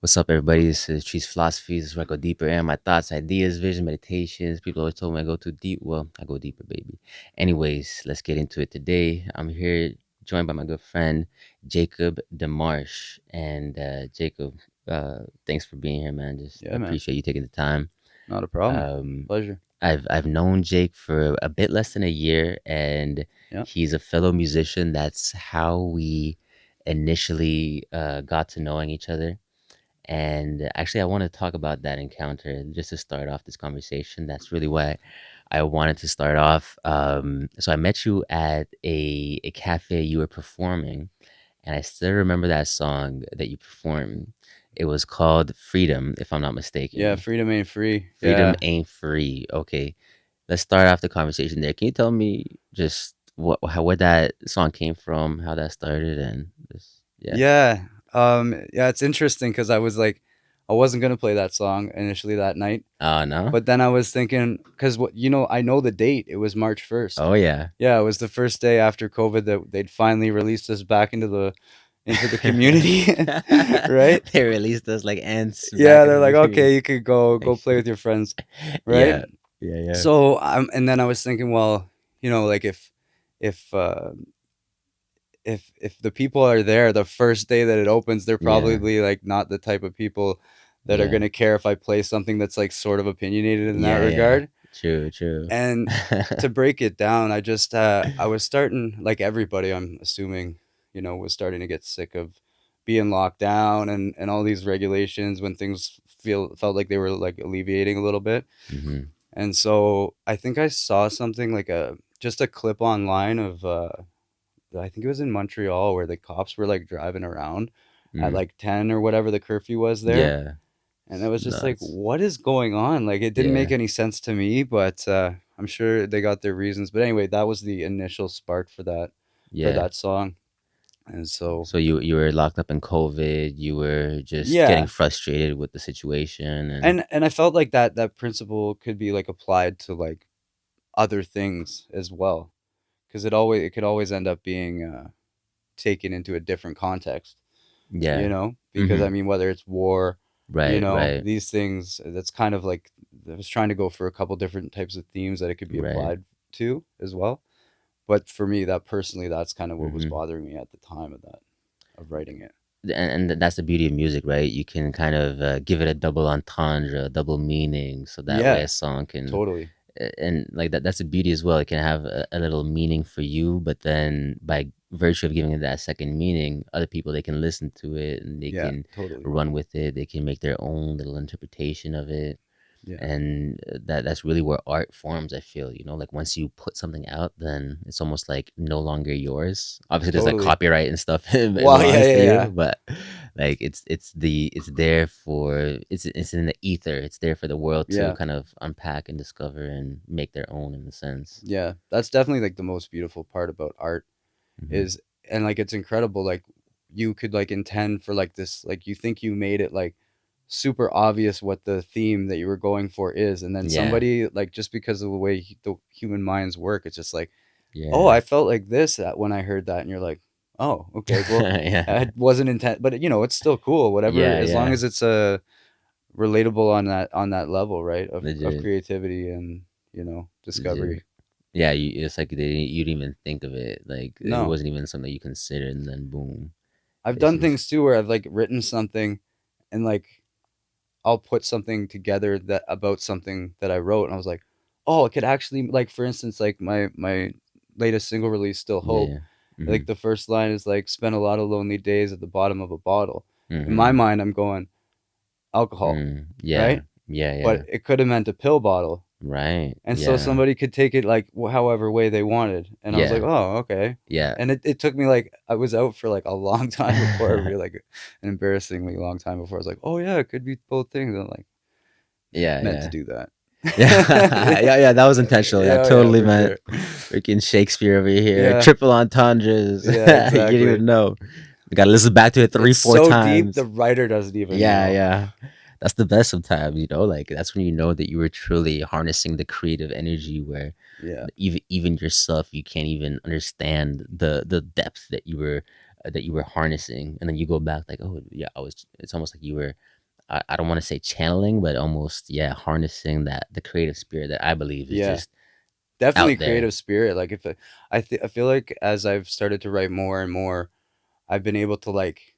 What's up, everybody? This is treesPhilosophies. This is where I go deeper in my thoughts, ideas, vision, meditations. People always told me I go too deep. Well, I go deeper, baby. Anyways, let's get into it today. I'm here joined by my good friend, Jacob Demarsh. And Jacob, thanks for being here, man. Just Yeah, man. appreciate you taking the time. Not a problem. Um, Pleasure. I've known Jake for a bit less than a year, and Yeah. he's a fellow musician. That's how we initially got to knowing each other. And actually, I want to talk about that encounter just to start off this conversation. That's really why I wanted to start off. So I met you at a cafe you were performing, and I still remember that song that you performed. It was called Freedom, if I'm not Yeah, mistaken. freedom ain't free. Freedom Yeah. ain't free. Okay, let's start off the conversation there. Can you tell me just where that song came from, how that started, and just yeah. Yeah. Yeah, it's interesting because I wasn't gonna play that song initially that night, Oh no. but then I was thinking because I know the date. It was March 1st. Oh yeah. Yeah, it was the first day after COVID that they'd finally released us back into the community, right? They released us like ants back Yeah, in they're like, the community. okay, you could go play with your friends, right? Yeah, yeah, yeah, So and then I was thinking, well, like if if the people are there the first day that it opens, they're yeah, probably like not the type of people that are yeah, gonna care if I play something that's like sort of opinionated in that yeah, yeah. regard. True, true. And to break it down, I was starting like everybody, I'm assuming, was starting to get sick of being locked down and all these regulations when things felt like they were like alleviating a little bit. Hmm. And so I think I saw something like a just a clip online of I think it was in Montreal where the cops were like driving around at Mm. like 10 or whatever the curfew was there. Yeah, And it it's was just like, nuts. what is going on? Like, it didn't make Yeah, any sense to me, but I'm sure they got their reasons. But anyway, that was the initial spark for yeah. that song. And so, So you were locked up in COVID. You were just getting yeah. frustrated with the situation, and And I felt like that principle could be like applied to like other things as well, because it could always end up being taken into a different context. yeah. Because I Hmm. mean, whether it's war, Right, right, these things, that's kind of like, I was trying to go for a couple different types of themes that it could be right. applied to as well. But for me, that personally, that's kind of what was Hmm. bothering me at the time of writing it. And that's the beauty of music, right? You can kind of give it a double entendre, double meaning, so that way a Yeah, song can, totally. and like that's the beauty as well. It can have a little meaning for you, but then by virtue of giving it that second meaning, other people they can listen to it and they Yeah, can totally. run with it. They can make their own little interpretation of it, Yeah, and that's really where art forms. I feel, like once you put something out, then it's almost like no longer yours. Obviously there's like totally. copyright and stuff. It Well, yeah, belongs yeah, to yeah. you, but like it's there for, it's in the ether. It's there for the world to Yeah, kind of unpack and discover and make their own, in a sense. yeah. That's definitely like the most beautiful part about art Hmm. is, and like it's incredible. Like you could like intend for like this, like you think you made it like super obvious what the theme that you were going for is, and then Yeah, somebody like just because of the way the human minds work, it's just like, oh, yeah. I felt like this when I heard that, and you're like, oh, okay, well, Yeah, it wasn't intent, but it's still cool, whatever, yeah, as long yeah. as it's relatable on that level, right, of Legit. creativity and discovery. Legit. Yeah, it's like you didn't even think of it. Like it No, wasn't even something you considered, and then boom, I've it's done just things too where I've like written something and like I'll put something together that about something that I wrote, and I was like, oh, it could actually, like, for instance, like my latest single release, Still Hope. yeah. Like Mhm. the first line is like, spent a lot of lonely days at the bottom of a bottle. In my Mhm. mind, I'm going alcohol, Mm. Yeah. right? Yeah, But yeah. it could have meant a pill bottle. Right. And so Yeah. somebody could take it like however way they wanted. And I was like, Yeah. oh, okay. Yeah. And it took me like, I was out for like a long time before I really like an embarrassingly long time before I was like, oh yeah, it could be both things. And I'm like, Yeah, meant to yeah. do that. Yeah. Yeah, yeah, that was intentional. Yeah, Yeah, yeah, totally for meant. sure. Freaking Shakespeare over here. Yeah, Triple entendres. yeah, You didn't exactly. even know. You gotta listen back to it three, It's four so deep, the times. writer doesn't even Yeah, know. yeah. That's the best sometimes, like that's when you know that you were truly harnessing the creative energy where Yeah, even yourself you can't even understand the depth that you were that you were harnessing, and then you go back like, oh yeah, I was. It's almost like you were. I don't want to say channeling, but almost yeah, harnessing that the creative spirit that I believe is Yeah. just Definitely out there. creative spirit. Like if I feel like as I've started to write more and more, I've been able to like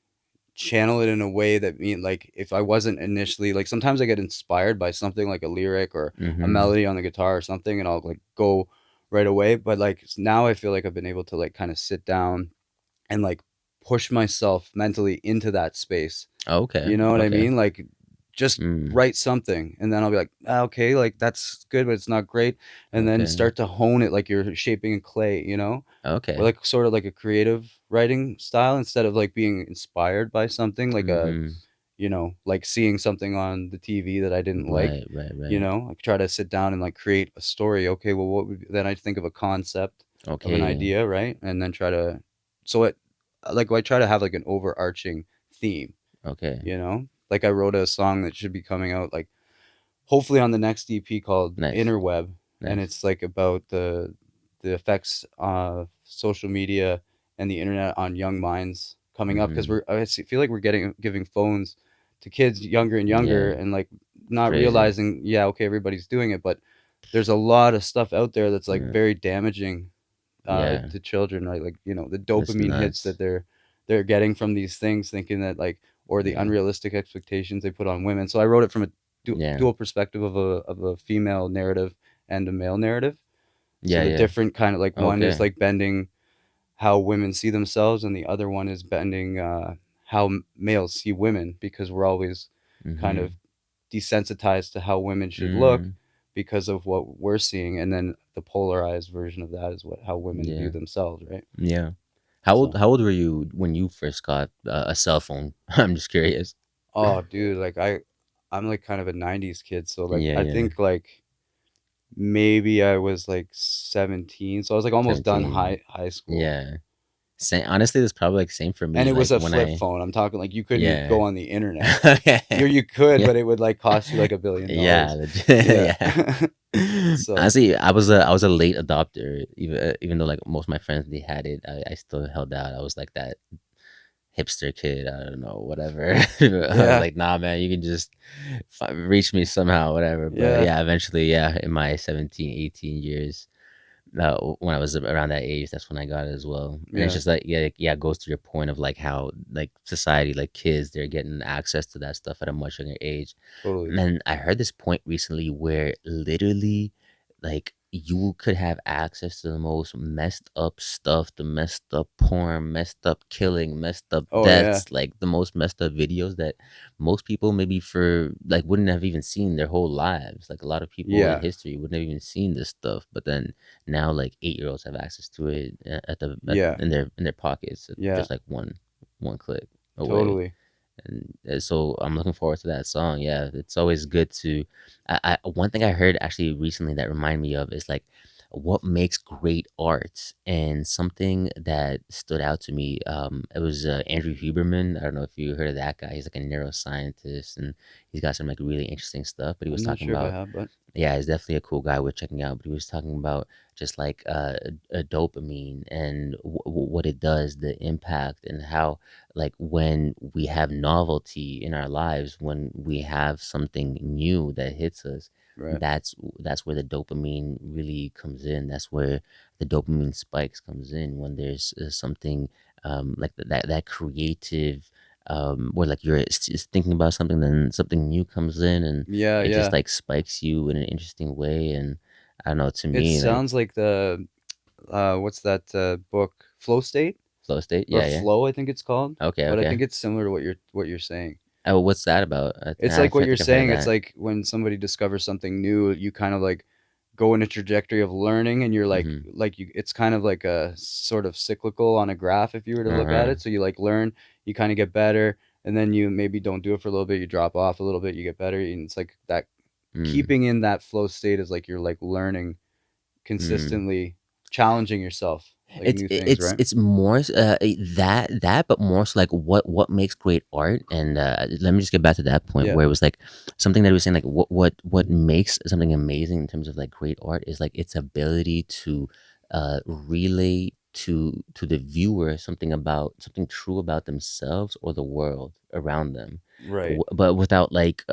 channel it in a way that mean like if I wasn't initially like sometimes I get inspired by something like a lyric or a Mm-hmm. melody on the guitar or something and I'll like go right away. But like now I feel like I've been able to like kind of sit down and like push myself mentally into that space. Okay. You know what I Okay. mean? Like just Mm. write something and then I'll be like, "Ah, okay, like that's good, but it's not great." And then Okay. start to hone it like you're shaping a clay, you know? Or Okay. like sort of like a creative writing style instead of like being inspired by something like a, Mm-hmm. you know, like seeing something on the TV that I didn't like, Right. Right. you Right. know? Like try to sit down and like create a story. Okay, well what would then I think of a concept of an Okay. idea, right? And then try to so it like I try to have like an overarching theme, Okay. you know? Like I wrote a song that should be coming out like hopefully on the next EP called Nice. Interweb, and Nice. it's like about the effects of social media and the internet on young minds coming up because Mm-hmm. feel like we're getting giving phones to kids younger and younger Yeah. and like It's not crazy. realizing yeah okay everybody's doing it but there's a lot of stuff out there that's like Yeah. very damaging Yeah. to children, right? Like, you know, the It's dopamine hits that nuts. they're getting from these things, thinking that like, or the Yeah. unrealistic expectations they put on women. So I wrote it from a Yeah. dual perspective of a female narrative and a male narrative. So Yeah. the Yeah. different kind of like one is Okay. like bending how women see themselves, and the other one is bending how males see women because we're always kind Mm-hmm. of desensitized to how women should look Mm. because of what we're seeing, and then the polarized version of that is what how women view Yeah. themselves, right? Yeah. How old So, how old were you when you first got a cell phone? I'm just curious. oh, dude, like I'm like kind of a '90s kid, so like Yeah, I yeah. think like maybe I was like 17, so I was like almost done 17. high school, Yeah. Same, honestly, that's probably like same for and me. it was Like a when flip I phone. I'm talking like you couldn't yeah. go on the internet. Okay. You could, Yeah. but it would like cost you like $1 billion. Yeah, legit, Yeah. yeah. So Honestly, I was a late adopter. Even though like most of my friends they had it, I still held out. I was like that hipster kid. I don't know, whatever. I was yeah, like, nah, man, you can just reach me somehow, whatever. But yeah, yeah, eventually, yeah, in my 17, 18 years, when I was around that age, that's when I got it as well. And it's yeah, just like, yeah, yeah, it goes to your point of like how like society, like kids, they're getting access to that stuff at a much younger age. totally. And I heard this point recently where literally, like, you could have access to the most messed up stuff, the messed up porn, messed up killing, messed up Oh yeah, deaths, like the most messed up videos that most people maybe for like wouldn't have even seen their whole lives. Like a lot of people in yeah, history wouldn't have even seen this stuff, but then now like 8-year-olds have access to it yeah, in their pockets, yeah, just like one click away. totally. And so I'm looking forward to that song. Yeah, it's always good to. One thing I heard actually recently that reminded me of is like what makes great art, and something that stood out to me. It was Andrew Huberman. I don't know if you heard of that guy. He's like a neuroscientist, and he's got some like really interesting stuff. But he I'm was not talking sure if I about have, but yeah, he's definitely a cool guy worth checking out. But he was talking about just like a dopamine and what it does, the impact, and how like when we have novelty in our lives, when we have something new that hits us, right. that's where the dopamine really comes in. That's where the dopamine spikes comes in when there's something like that creative where like you're thinking about something, then something new comes in and Yeah, it just yeah. like spikes you in an interesting way. And I don't know, to It me, like sounds like the what's that book? Flow State flow state. or Yeah, yeah. Flow, I think it's called. Okay, But I okay. think it's similar to what you're saying. Oh, what's that about? It's I like what think you're I've heard of saying. It's that. like when somebody discovers something new, you kind of like go in a trajectory of learning and you're Mm-hmm. like you it's kind of like a sort of cyclical on a graph if you were to look at Uh-huh. it. So you like learn, you kind of get better, and then you maybe don't do it for a little bit, you drop off a little bit, you get better, and it's like that Mm, keeping in that flow state is like you're like learning mm. consistently, challenging yourself, like new things, right? It's more that, but more so like what makes great art. And let me just get back to that point Yeah, where it was like something that he was saying like what makes something amazing in terms of like great art is like its ability to relay to the viewer something true about themselves or the world around them, Right. but without like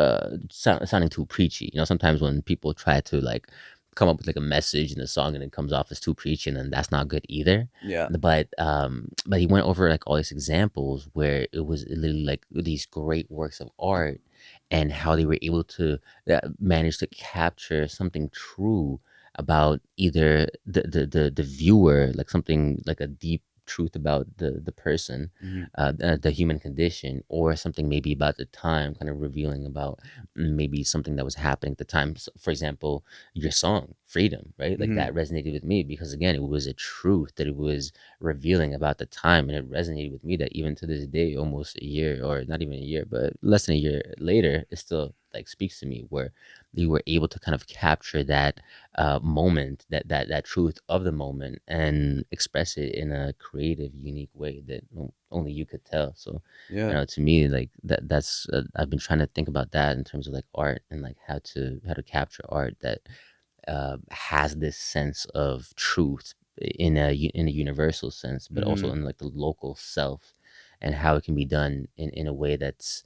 sounding too preachy. You know, sometimes when people try to like come up with like a message in a song and it comes off as too preachy, and then that's not good either. Yeah. But he went over like all these examples where it was literally like these great works of art, and how they were able to manage to capture something true about either the viewer, like something like a deep truth about the person, Mhm. the human condition, or something maybe about the time, kind of revealing about maybe something that was happening at the time. For example, your song Freedom, right? Like Mhm. that resonated with me because again, it was a truth that it was revealing about the time, and it resonated with me that even to this day, almost a year, or not even a year, but less than a year later, it still like speaks to me, where you were able to kind of capture that moment, that truth of the moment, and express it in a creative, unique way that only you could tell. So, I Yeah. know to me, like that's I've been trying to think about that in terms of like art, and like how to capture art that has this sense of truth in a universal sense, but also Mhm. in like the local self, and how it can be done in a way that's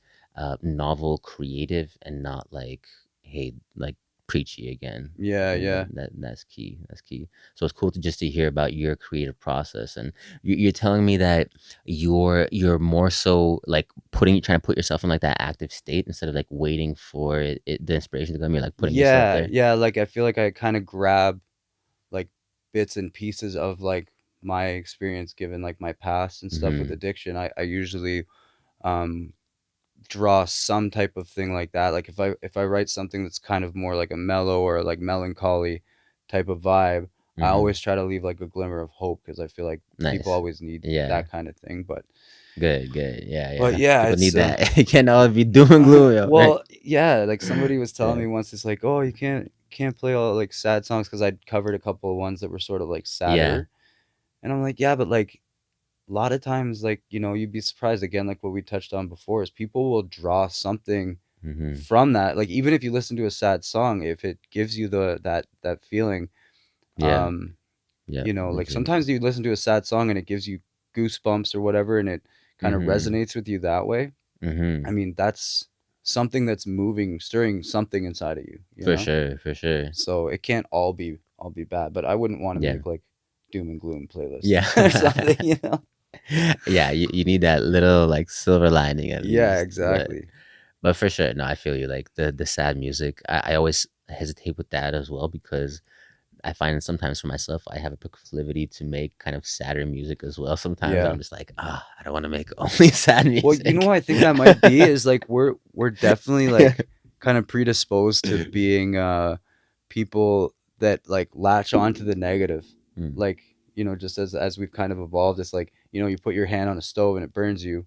novel, creative, and not like, hey, like preachy again. Yeah, And yeah. that's key. That's key. So it's cool to just to hear about your creative process, and you're telling me that you're more so like trying to put yourself in like that active state instead of like waiting for the inspiration to come. You're like putting yourself Yeah, there. yeah, like, I feel like I kinda grab, like, bits and pieces of, like, my experience given, like, my past and stuff with Mm-hmm. addiction. I usually, um, draw some type of thing like that. Like, if I write something that's kind of more like a mellow or, like, melancholy type of vibe, I Mm-hmm. always try to leave, like, a glimmer of hope because I feel like people Nice. always need Yeah. that kinda thing, Good. Good. Yeah. but Yeah. yeah, People it's, need that. It can't all be doom and gloom, yo, right? well, yeah, like, somebody was telling Yeah. me once, it's like, "Oh, you can't play all, like, sad songs because 'cause I'd covered a couple of ones that were sort of, like, Yeah. sadder, and I'm like, "Yeah, but, like, a lot of times, like, you'd be surprised again, like what we touched on before, is people will draw something Mm-hmm. from that, like, even if you listen to a sad song, if it gives you that feeling, Yeah. um, Yeah. like, Legit. sometimes you listen to a sad song and it gives you goosebumps or whatever, and it kinda Mm-hmm. resonates with you that way. I Mm-hmm. mean, that's something that's moving, stirring something inside of you, you For know? sure. For sure. So, it can't all be bad, but I wouldn't wanna Yeah. make, like, doom and gloom playlists Yeah. or something, you know? Yeah. You need that little like silver lining at Yeah, least, but. exactly. But for sure, no, I feel you. Like the sad music, I always hesitate with that as well because I find sometimes for myself, I have a proclivity to make kind of sadder music as well. Sometimes Yeah. I'm just like, ah, I don't want to make only sad Well, you know music. what I think that might be is, like, we're definitely, Yeah. like, kinda predisposed to being, people that, like, latch on to the negative. Mm, Like, just as we've kind of evolved, it's like, you put your hand on a stove and it burns you.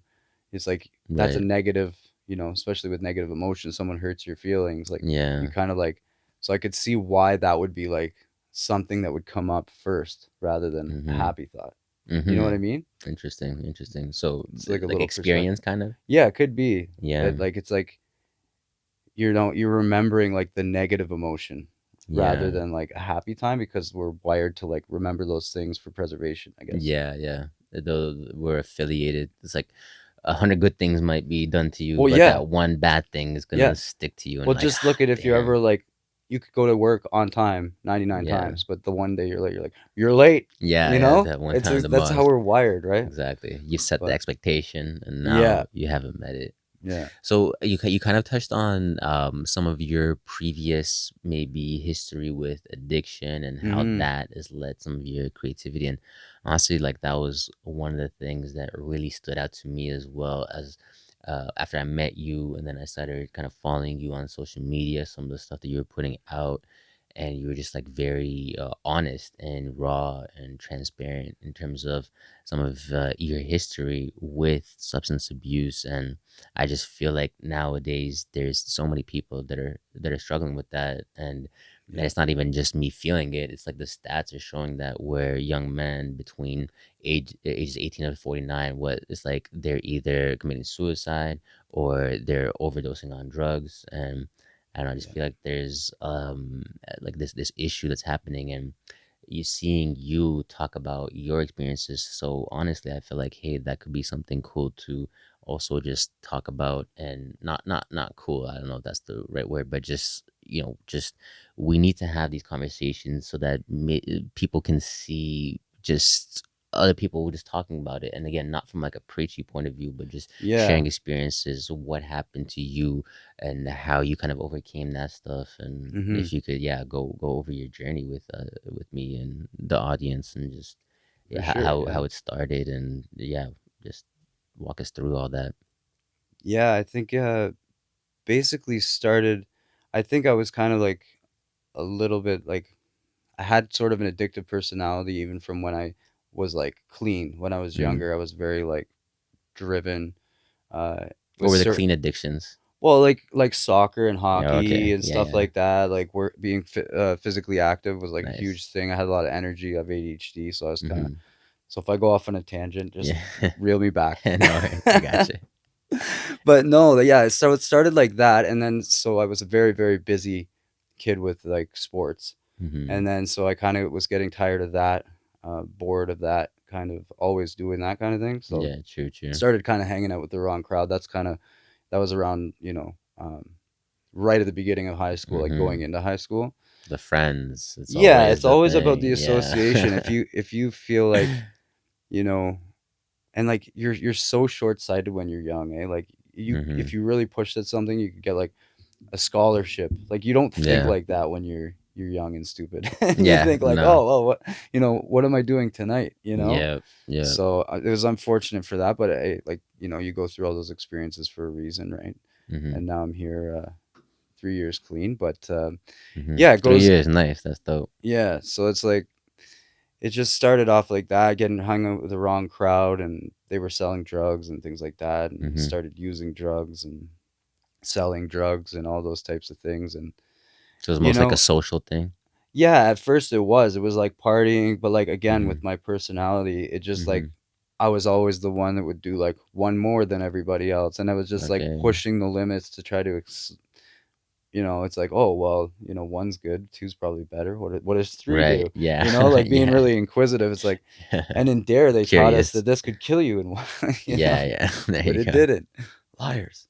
It's like, that's a right. negative, especially with negative emotions, someone hurts your feelings, like, you Yeah. kinda, like, so I could see why that would be, like, something that would come up first rather than a Mm-hmm. happy thought. You know what Mm-hmm. I mean? Interesting. Interesting. So It's like a like little experience perspective. kind of. Yeah, it could be. Yeah. That, like, it's like you're remembering, like, the negative emotion rather Yeah. than, like, a happy time because we're wired to, like, remember those things for preservation, I guess. Yeah. Yeah. Though we're affiliated, it's like 100 good things might be done to you, Well, but yeah, that one bad thing is yeah. gonna stick to you and Well, like, just ah, look at if you're damn. ever, like, you could go to work on time 99 Yeah. times, but the one day you're like, "You're late," Yeah, you yeah, know? that one It's time just the that's how most. we're wired, right? Exactly. You set the But expectation and now yeah, you haven't met it. yeah. So you kind of touched on some of your previous maybe history with addiction and how Mhm. that has led some of your creativity. And honestly, like that was one of the things that really stood out to me as well as after I met you and then I started kind of following you on social media, some of the stuff that you were putting out, and you were just like very honest and raw and transparent in terms of some of your history with substance abuse. And I just feel like nowadays there's so many people that are struggling with that, and Yeah, it's not even just me feeling it. It's like the stats are showing that where young men between ages 18 to 49, what it's like they're either committing suicide or they're overdosing on drugs. And I don't know, I just yeah. feel like there's like this issue that's happening, and you seeing you talk about your experiences. So honestly, I feel like, hey, that could be something cool to also just talk about, and not cool. I don't know if that's the right word, but just, just we need to have these conversations so that people can see just other people just talking about it, and again, not from like a preachy point of view, but just sharing Yeah. experiences, what happened to you and how you kind of overcame that stuff. And Hmm. if you could, yeah, go over your journey with me and the audience, and just, For yeah, sure. how Yeah. it started, and yeah, just walk us through all that. Yeah. I think basically started. I think I was kind of like a little bit like I had sort of an addictive personality even from when I was like clean. When I was Mm. younger, I was very like driven. Uh, What with were the certain clean addictions? well, like soccer and Yeah, hockey okay, and yeah, stuff yeah, like that. Like work being physically active was like a nice. huge thing. I had a lot of energy. I have ADHD, so I was kind of Mm-hmm. so if I go off on a tangent, just Yeah. reel me back. No, I gotcha. But no, yeah, so it started like that, and then so I was a very, very busy kid with like sports. Mm-hmm. And then so I kind of was getting tired of that, bored of that, kind of always doing that kind of thing. So Yeah, true, true. started kind of hanging out with the wrong crowd. That was around, right at the beginning of high school, like Mm-hmm. going into high school. The friends, it's Yeah, always it's the always about the thing. Yeah. association. If you feel like, you know, and like you're so short-sighted when you're young, eh? Like you Mm-hmm. if you really pushed at something, you could get like a scholarship. Like you don't think Yeah. like that when you're young and stupid. And you Yeah. think like, No. "Oh, what am I doing tonight?" you know? Yeah. Yeah. So, it was unfortunate for that, but like, you go through all those experiences for a reason, right? Mm-hmm. And now I'm here 3 years clean, but Mm-hmm. yeah, it Three goes years, nice. That's dope. yeah, so it's like it just started off like that, getting hung out with the wrong crowd, and they were selling drugs and things like that, and Mm-hmm. started using drugs and selling drugs and all those types of things. And So it's you most like a know, social thing. yeah, at first it was like partying, but like again Mm-hmm. with my personality, it just like Mm-hmm. I was always the one that would do like one more than everybody else, and I was just like Okay. pushing the limits to try to it's like, oh well, one's good, two's probably better. What does three Right. do? Yeah. Like being Yeah. really inquisitive. It's like, and in Dare they taught us Curious. that this could kill you, and Yeah. Yeah. There but you it go. didn't. Liars.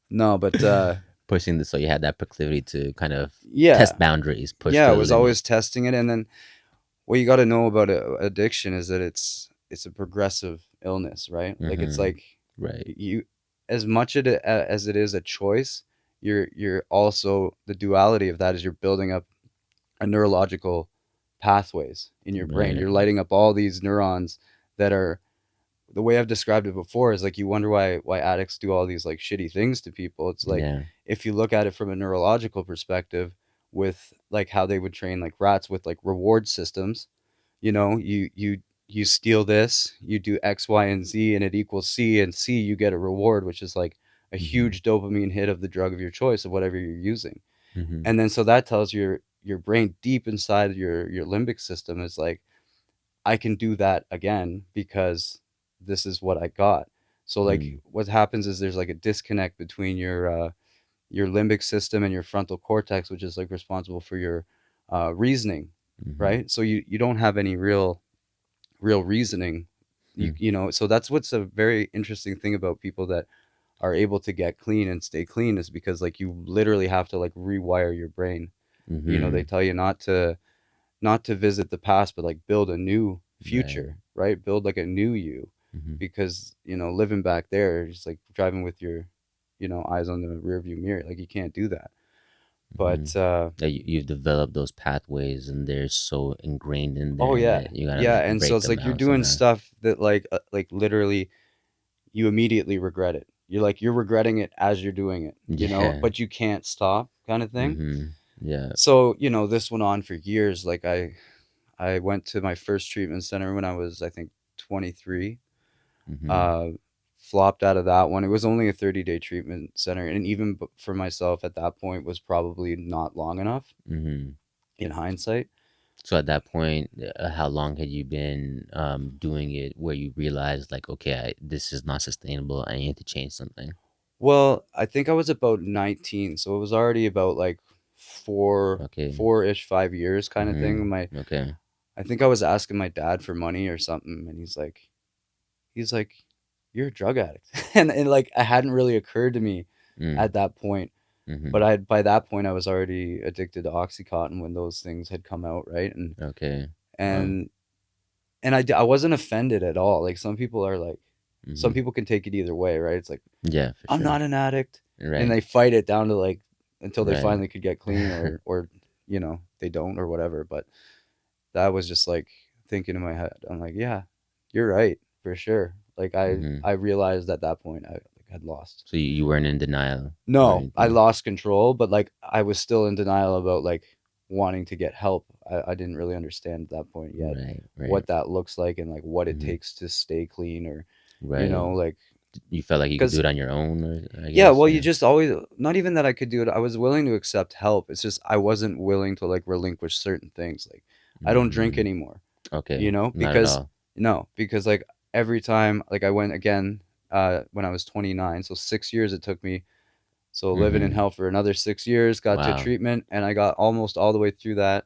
No, but Pushing the so you had that proclivity to kind of yeah, test boundaries, push yeah, I the was limit. always testing it. And then what you got to know about addiction is that it's a progressive illness, right? Like it's Mm-hmm. like Right. you, as much as it is a choice, you're also the duality of that is you're building up a neurological pathways in your brain. Right. You're lighting up all these neurons that are the way I've described it before is like you wonder why addicts do all these like shitty things to people. It's like Yeah. if you look at it from a neurological perspective with like how they would train like rats with like reward systems, you steal this, you do X, Y, and Z and it equals C, and C you get a reward, which is like a Mm-hmm. huge dopamine hit of the drug of your choice of whatever you're using. Mm-hmm. And then so that tells your brain deep inside your limbic system is like I can do that again because this is what I got. So like Mm. what happens is there's like a disconnect between your limbic system and your frontal cortex, which is like responsible for your reasoning, Mm-hmm. right? So you don't have any real reasoning. Mm. So that's what's a very interesting thing about people that are able to get clean and stay clean is because like you literally have to like rewire your brain. They Mm-hmm. tell you not to visit the past, but like build a new Right. future, right? Build like a new you, Mm-hmm. because living back there, just like driving with your, eyes on the rear view mirror, like you can't do that. Mm-hmm. But That you've developed those pathways, and they're so ingrained in oh there yeah, that you gotta yeah, like and so break it's them like you're out doing somehow. stuff that like literally you immediately regret it. You're regretting it as you're doing it, Yeah. but you can't stop, kind of thing. Mm-hmm. Yeah. So this went on for years. Like I went to my first treatment center when I was I think 23. Mm-hmm. uh, Flopped out of that one. It was only a 30-day treatment center, and even for myself at that point was probably not long enough Mm-hmm. in hindsight. So at that point, how long had you been doing it where you realized like, okay, this is not sustainable. I need to change something. Well, I think I was about 19, so it was already about like Okay. 4-ish 5 years kind of thing. Mm-hmm. Okay. I think I was asking my dad for money or something, and he's like, "You're a drug addict," and like it hadn't really occurred to me Mm. at that point. But Mhm. I by that point I was already addicted to OxyContin when those things had come out, right? Okay. Wow. And I wasn't offended at all. Like some people are like, some Mhm. people can take it either way, right? It's like Yeah, for I'm sure. not an addict, and Right. they fight it down to like until they Right. finally could get clean, or they don't or whatever. But that was just like thinking in my head. I'm like, yeah, you're right for sure. Like Mhm. I realized at that point I like had lost. So you weren't in denial or No, I anything. lost control, but like I was still in denial about like wanting to get help. I didn't really understand at that point yet Right. Right. what that looks like and like what it Mhm. takes to stay clean or Right. like You felt like you could do because it on your own, or I yeah, guess. well, you Yeah. just always not even that I could do it. I was willing to accept help. It's just I wasn't willing to like relinquish certain things. Like I don't drink Mm. anymore, Okay. Not at because all. no, because like every time like I went again when I was 29, so 6 years it took me. So living in Mhm. hell for another 6 years, got to Wow. treatment, and I got almost all the way through that.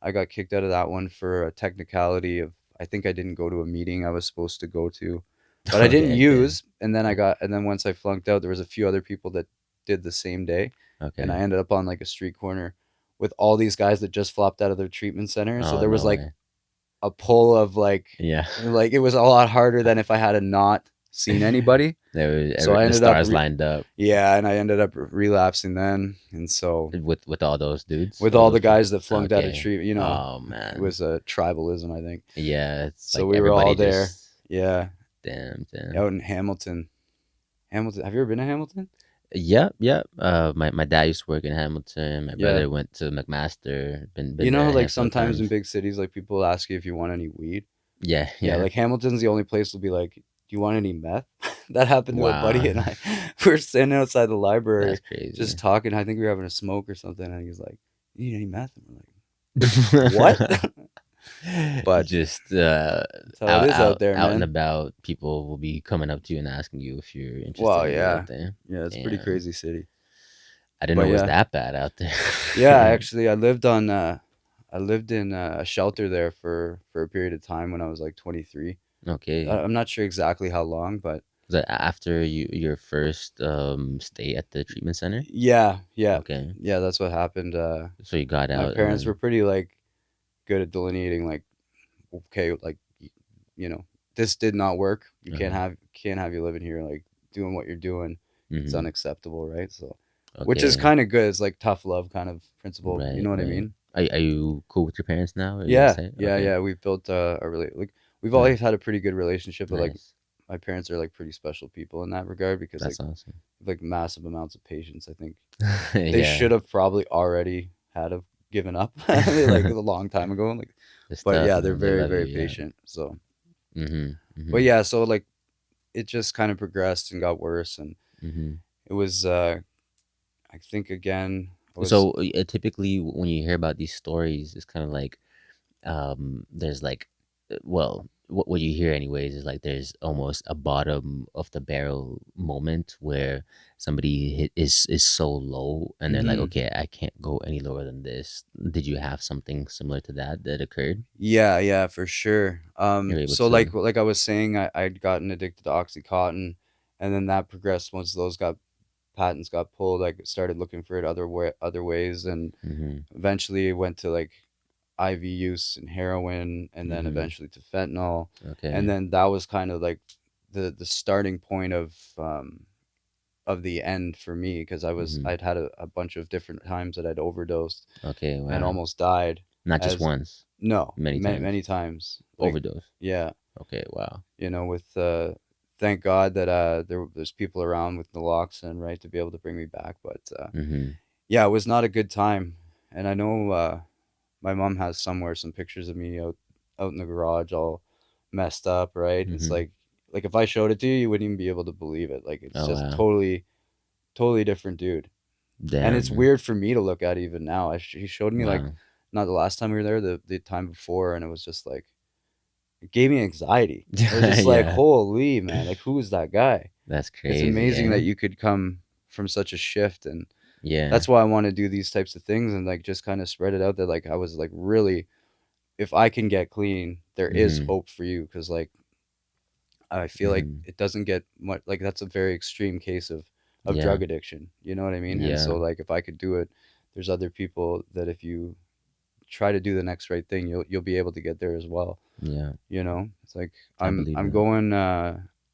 I got kicked out of that one for a technicality of I think I didn't go to a meeting I was supposed to go to, but I didn't Okay. Okay. use. And then once I flunked out, there was a few other people that did the same day, and I Okay. ended up on like a street corner with all these guys that just flopped out of their treatment center. So Oh, there was no like way. a pull of Yeah. like it was a lot harder than if I had not seen anybody. So I The ended up stars lined up yeah, and I ended up relapsing then, and so with all those dudes, with all all the those people. guys that flunked out of Okay. treatment, Oh it man. was a tribalism, I think. Yeah, it's So like we were all everybody there. just Yeah, damn, damn. out in Hamilton. Hamilton. Have you ever been to Hamilton? Yep, yep. My dad used to work in Hamilton. My Yeah. brother went to McMaster. You Been know there how a like handful of sometimes in times. big cities, like people ask you if you want any weed. Yeah, Yeah, yeah. like Hamilton's the only place will be like, "Do you want any meth?" That happened to a buddy Wow. and I. We were standing outside the That's library just crazy. talking. I think we were having a smoke or something, and he's like, "You need any meth?" And we're like, "What?" But Just that's how it is out there, out and man. about, people will be coming up to you and asking you if you're interested Well, in weed out yeah. there. Yeah, it's a pretty Damn. crazy city. I didn't know But it was yeah. that bad out there. Yeah, actually I lived in a shelter there for a period of time when I was like 23. Okay. I'm not sure exactly how long, but Was that after your first stay at the treatment center? yeah, yeah. Okay. Yeah, that's what happened. So you got My out and parents were then pretty like good at delineating like okay, like you know, this did not work. You uh can't have you living here like doing what you're doing. It's mhm. unacceptable, right? So which is Okay. kind of good. It's like tough love kind of principle. You Right, know what I right. mean? Are you cool with your parents now? Are you guys Yeah, say? yeah, Okay. yeah. We've built a really like we've always Nice. had a pretty good relationship, but like Nice. my parents are like pretty special people in that regard because That's awesome. like massive amounts of patience. I think they Yeah. should have probably already had have given up like a long time ago. Like, It's but tough, yeah, they're man. They very love you, very yeah. patient. So, Mhm. but Mhm. yeah, so like it just kind of progressed and got worse, and Mhm. it was I think again I was So typically when you hear about these stories, it's kind of like there's like well what you hear anyways is like there's almost a bottom of the barrel moment where somebody is so low and they're like, hmm okay, I can't go any lower than this. Did you have something similar to that occurred? yeah, yeah, for sure. You're able So to. like I was saying, I'd gotten addicted to OxyContin, and then that progressed once those got patents got pulled. I started looking for it other ways, and Mm-hmm. eventually went to like IV use and heroin, and then Mm-hmm. eventually to fentanyl, and Okay. then that was kind of like the starting point of the end for me because Mm-hmm. I'd had a bunch of different times that I'd overdosed Okay, and wow. almost died Not just as once, no many many times. times like Overdose. yeah, Okay, wow. with thank God that there's people around with naloxone, right, to be able to bring me back, but Mm-hmm. yeah, it was not a good time, and I know my mom has somewhere some pictures of me out in the garage all messed up, right? It's Mm-hmm. like if I showed it to you, you wouldn't even be able to believe it. Like it's Oh just wow. totally different dude. And it's Damn. weird for me to look at even now. He showed me like Wow. not the last time we were there, the time before, and it was just like it gave me anxiety. I was just like, Yeah. holy man, like who is that guy? That's It's crazy, amazing eh? that you could come from such a shift, and Yeah. that's why I want to do these types of things and like just kind of spread it out that like I was like really if I can get clean, there is Mhm. hope for you, because like I feel like Mhm. it doesn't get much, like that's a very extreme case of Yeah. drug addiction. You know what I mean? And Yeah. so like if I could do it, there's other people that if you try to do the next right thing, you'll be able to get there as well. Yeah. You know, it's like I believe I'm that. going.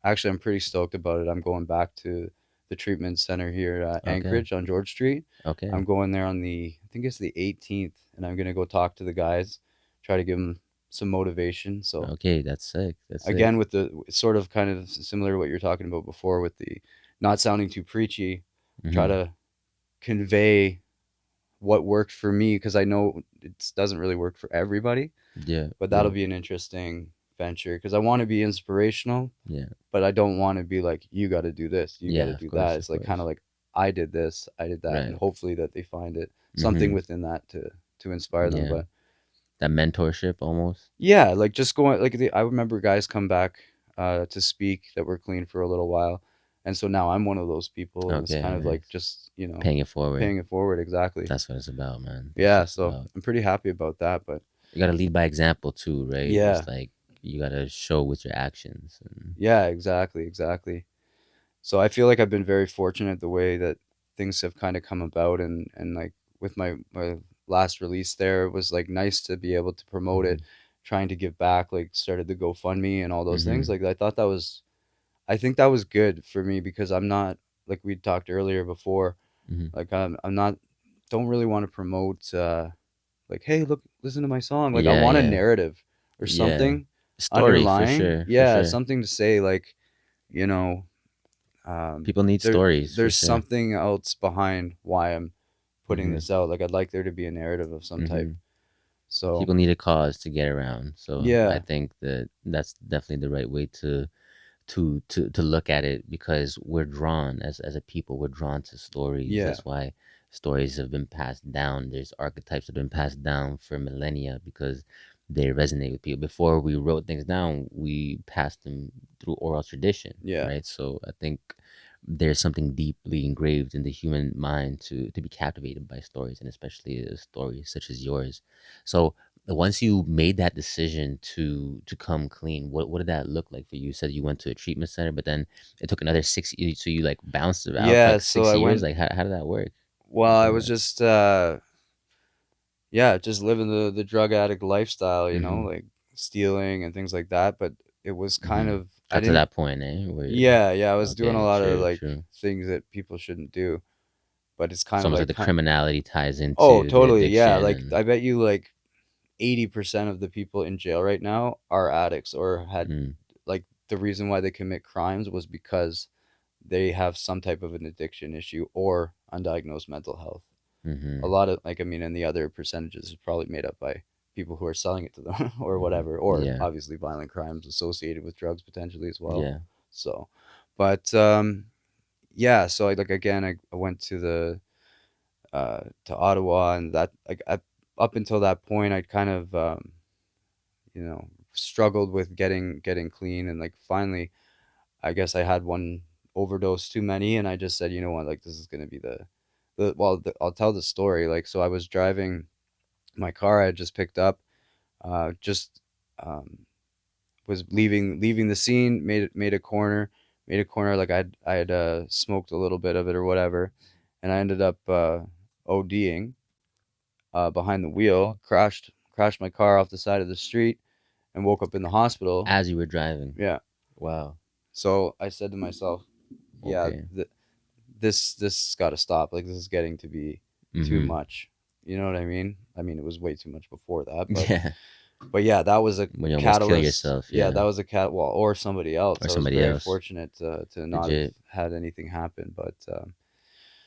Actually, I'm pretty stoked about it. I'm going back to the treatment center here at Okay. Anchorage on George Street. I'm Okay. going there on I think it's the 18th, and I'm gonna go talk to the guys, try to give them some motivation. So Okay. That's sick. That's sick. again, with the sort of kind of similar to what you were talking about before, with the not sounding too preachy, try Mhm. to convey what worked for me, because I know it doesn't really work for everybody, Yeah. but that'll Yeah. be an interesting venture, because I want to be inspirational, Yeah. but I don't want to be like, you got to do this, you got to Yeah. Of do that. course. It's Of like kind of course. like, I did this, I did that, and Right. hopefully that they find it something Mhm. within that to inspire them. Yeah. But That mentorship almost. yeah, like just going like I remember guys come back to speak that were clean for a little while, and so now I'm one of those people, and it's Okay. kind of like Nice. just Paying it forward. paying it forward, exactly. That's what it's about, man. That's what Yeah, it's so about. I'm pretty happy about that. But You gotta lead by example too, right? yeah, It's like you gotta show with your actions. And yeah, exactly, exactly. So I feel like I've been very fortunate the way that things have kind of come about, and like with my last release there, it was like nice to be able to promote it, mhm. trying to give back, like started the GoFundMe and all those things. Mhm. Like I thought that was, I think that was good for me, because I'm not, like we talked earlier before, Mhm. like I'm not, don't really want to promote like, hey, look, listen to my song. Like I Yeah, want a yeah. narrative or Yeah. something Story for underlying. sure, for Yeah, sure. something to say, like, you know, um, People need there stories for there's sure. something else behind why I'm putting Mhm. this out. Like I'd like there to be a narrative of some type. Mhm. So People need a cause to get around. So I yeah, think that that's definitely the right way to look at it because we're drawn as a people, we're drawn to stories. yeah, That's why stories have been passed down. There's archetypes that have been passed down for millennia because they resonate with people. Before we wrote things down, we passed them through oral tradition, yeah, right? So I think there's something deeply engraved in the human mind to be captivated by stories, and especially a story such as yours. So once you made that decision to come clean, what did that look like for you? You said you went to a treatment center, but then it took another so you like bounced it out for yeah. like So six I years. went. Like how did that work? Well, Walk me I through was that. just yeah, just living the drug addict lifestyle. Mm-hmm. Like stealing and things like that. But it was kind Mm-hmm. of, I Got to didn't. that point, eh? Where Yeah, yeah. I was doing a okay, lot of true, like true. things that people shouldn't do. But it's It's kind of almost like like the criminality ties oh, into the totally. Yeah. addiction Like and I bet you like 80% of the people in jail right now are addicts, or had, mm, like, the reason why they commit crimes was because they have some type of an addiction issue or undiagnosed mental health. A mm-hmm, lot of, like, I mean, and the other percentages is probably made up by people who are selling it to them or mm-hmm. whatever, or Yeah, obviously violent crimes associated with drugs potentially as well. yeah. So, but yeah, so I, like, again, I went to Ottawa, and that, like, up until that point I'd kind of you know, struggled with getting clean, and like finally, I guess I had one overdose too many, and I just said, you know what, like this is gonna be I'll tell the story. Like, so I was driving my car I had just picked up, just um, was leaving the scene, made a corner, like I'd smoked a little bit of it or whatever, and I ended up ODing behind the wheel, crashed my car off the side of the street, and woke up in the hospital. As you were driving. Yeah. Wow. So I said to myself, yeah, Okay. this got to stop. Like this is getting to be too Mm-hmm. much. You know what I mean? I mean, it was way too much before that, Yeah. but yeah, that was a When you almost kill catalyst. yourself, Yeah, yeah. that was a well, or somebody else. Or I was somebody very else. fortunate to not have Legit. had anything happen, but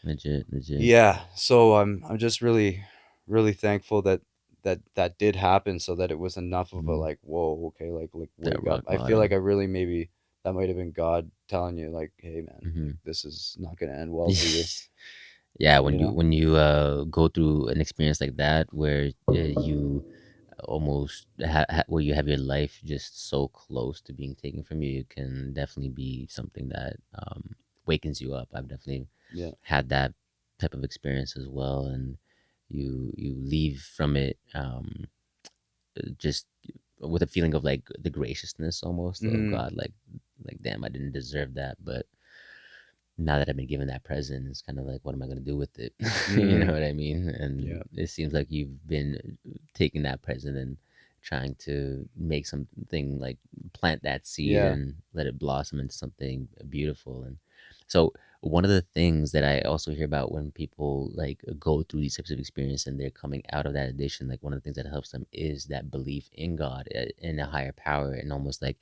Legit. Legit. yeah. So I'm just really thankful that that did happen, so that it was enough of a Mm-hmm. like, whoa, okay, like That wake up. rock I feel like bottom. I really, maybe that might have been God telling you like, hey man, Mm-hmm. like this is not gonna end well for you. Yeah, You know? when you go through an experience like that where you almost where you have your life just so close to being taken from you, it can definitely be something that wakens you up. I've definitely Yeah. had that type of experience as well, and you leave from it just with a feeling of like the graciousness almost of Mhm. God, like damn, I didn't deserve that, but now that I've been given that present, it's kind of like, what am I going to do with it? You know Mhm. what I mean? And Yeah. it seems like you've been taking that present and trying to make something like plant that seed Yeah. and let it blossom into something beautiful. And so, one of the things that I also hear about when people like go through these types of experience and they're coming out of that addiction, like one of the things that helps them is that belief in God, in a higher power, and almost like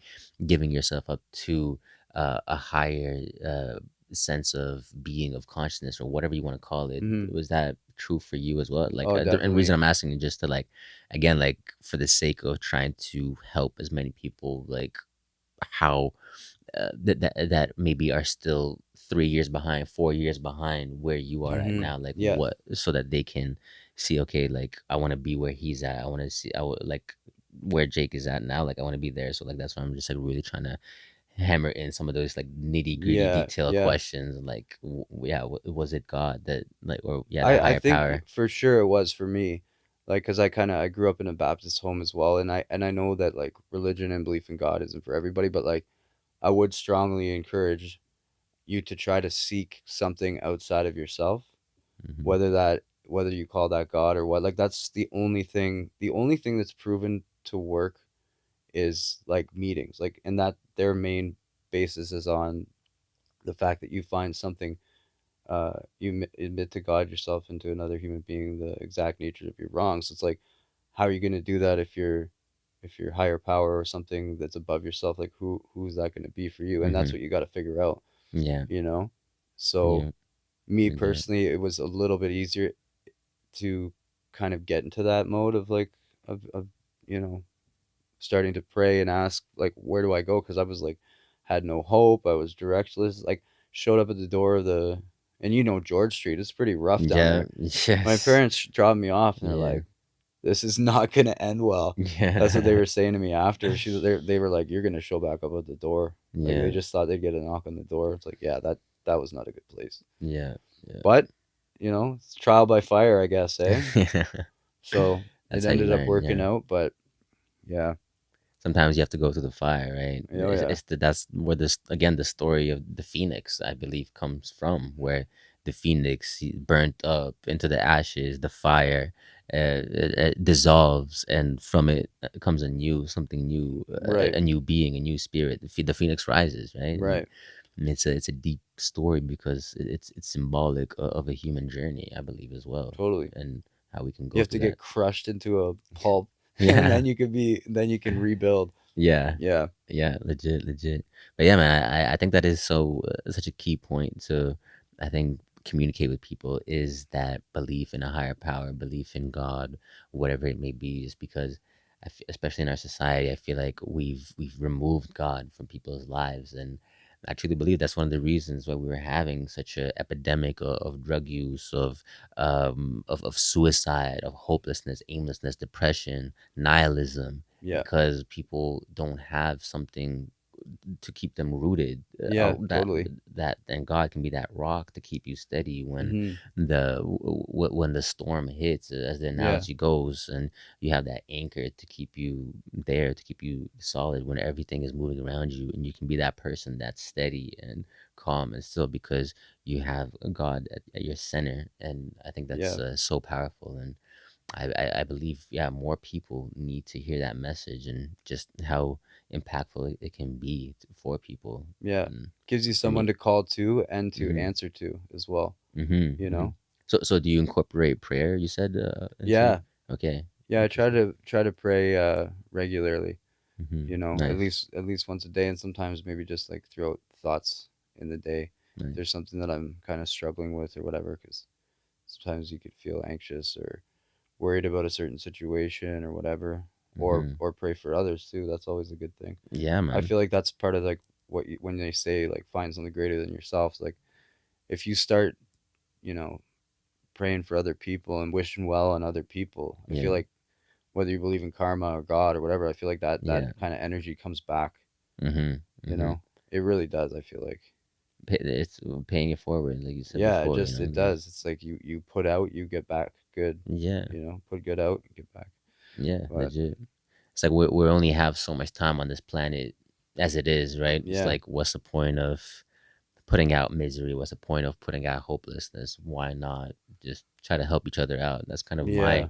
giving yourself up to a higher sense of being, of consciousness, or whatever you want to call it. Mhm. Was that true for you as well? Like Oh, and the reason definitely. I'm asking is just to like, again, like for the sake of trying to help as many people, like how that maybe are still 3 years behind, 4 years behind where you are at Mhm. now, like Yeah. what, so that they can see, okay, like I want to be where he's at, I want to see, like where Jake is at now, like I want to be there. So like that's why I'm just like really trying to hammer in some of those like nitty gritty Yeah. detail Yeah. questions, like yeah, was it God that, like, or yeah, that I higher think power? for sure it was for me, like, cause I grew up in a Baptist home as well, and I know that, like, religion and belief in God isn't for everybody, but, like, I would strongly encourage you to try to seek something outside of yourself, Hmm. whether you call that God or what, like, that's the only thing that's proven to work is, like, meetings, like, and that their main basis is on the fact that you find something, you admit to God yourself and to another human being the exact nature of your wrongs. So it's like, how are you going to do that if you're higher power or something that's above yourself? Like who's that going to be for you? And that's Hmm. what you got to figure out, Yeah. you know. So Yeah. me Legit. personally, it was a little bit easier to kind of get into that mode of like of you know starting to pray and ask like where do I go, because I was like had no hope, I was directionless, like showed up at the door of the, and George Street, it's pretty rough down Yeah. there. My Yes. parents dropped me off and they're Yeah. like, this is not going to end well. That's what they Yeah. were saying to me after. They were like, you're going to show back up at the door. Like they Yeah. just thought they'd get a knock on the door. It's like, yeah, that was not a good place. Yeah. Yeah. But it's trial by fire, I guess, eh? Yeah. So it That's how you ended up learn. working Yeah. out. But yeah. Sometimes you have to go through the fire, right? Oh yeah. That's where this, again, the story of the phoenix, I believe, comes from, where the phoenix, he burnt up into the ashes, the fire it dissolves, and from it comes a new, something new, Right. a new being, a new spirit. The phoenix rises, right? Right. And it's a deep story because it's symbolic of a human journey, I believe, as well, Totally. and how we can You go have to through get that. crushed into a pulp and Yeah. then you can rebuild. Yeah. Yeah. Yeah, legit, legit. But yeah, man, I think that is such a key point to, I think, communicate with people, is that belief in a higher power, belief in God, whatever it may be, is because especially in our society, I feel like we've removed God from people's lives, and I truly believe that's one of the reasons why we were having such a epidemic of drug use, of suicide, of hopelessness, aimlessness, depression, nihilism, Yeah. because people don't have something to keep them rooted, Yeah, totally. that and God can be that rock to keep you steady when Mhm. when the storm hits, as the Yeah. analogy goes, and you have that anchor to keep you there, to keep you solid when everything is moving around you, and you can be that person that's steady and calm and still, because you have God at your center. And I think that's Yeah. so powerful. And I believe, yeah, more people need to hear that message, and just how impactful it can be for people. Yeah. And Gives you for someone me. to call to and to Hmm. answer to as well, Hmm. you Hmm. know? So do you incorporate prayer, you said, into? Yeah. Okay. Yeah, I try Interesting. to try to pray regularly, Hmm. at Nice. least once a day, and sometimes maybe just like throughout thoughts in the day. If Nice. there's something that I'm kind of struggling with or whatever, cuz sometimes you could feel anxious or worried about a certain situation or whatever, Hmm. or pray for others too. That's always a good thing. Yeah, I man. feel like that's part of like when they say like find something greater than yourself. Like if you start, you know, praying for other people and wishing well on other people, I feel Yeah. like whether you believe in karma or God or whatever, I feel like that Yeah. kind of energy comes back. Hmm. You Hmm. know, it really does. I feel like, It's paying it forward, like you said yeah, before, it like, does. It's like you put out, you get back good. yeah. Put good out, get back. Yeah, But legit. it's like we only have so much time on this planet as it is, right? It's Yeah, like, what's the point of putting out misery? What's the point of putting out hopelessness? Why not just try to help each other out? That's kind of yeah,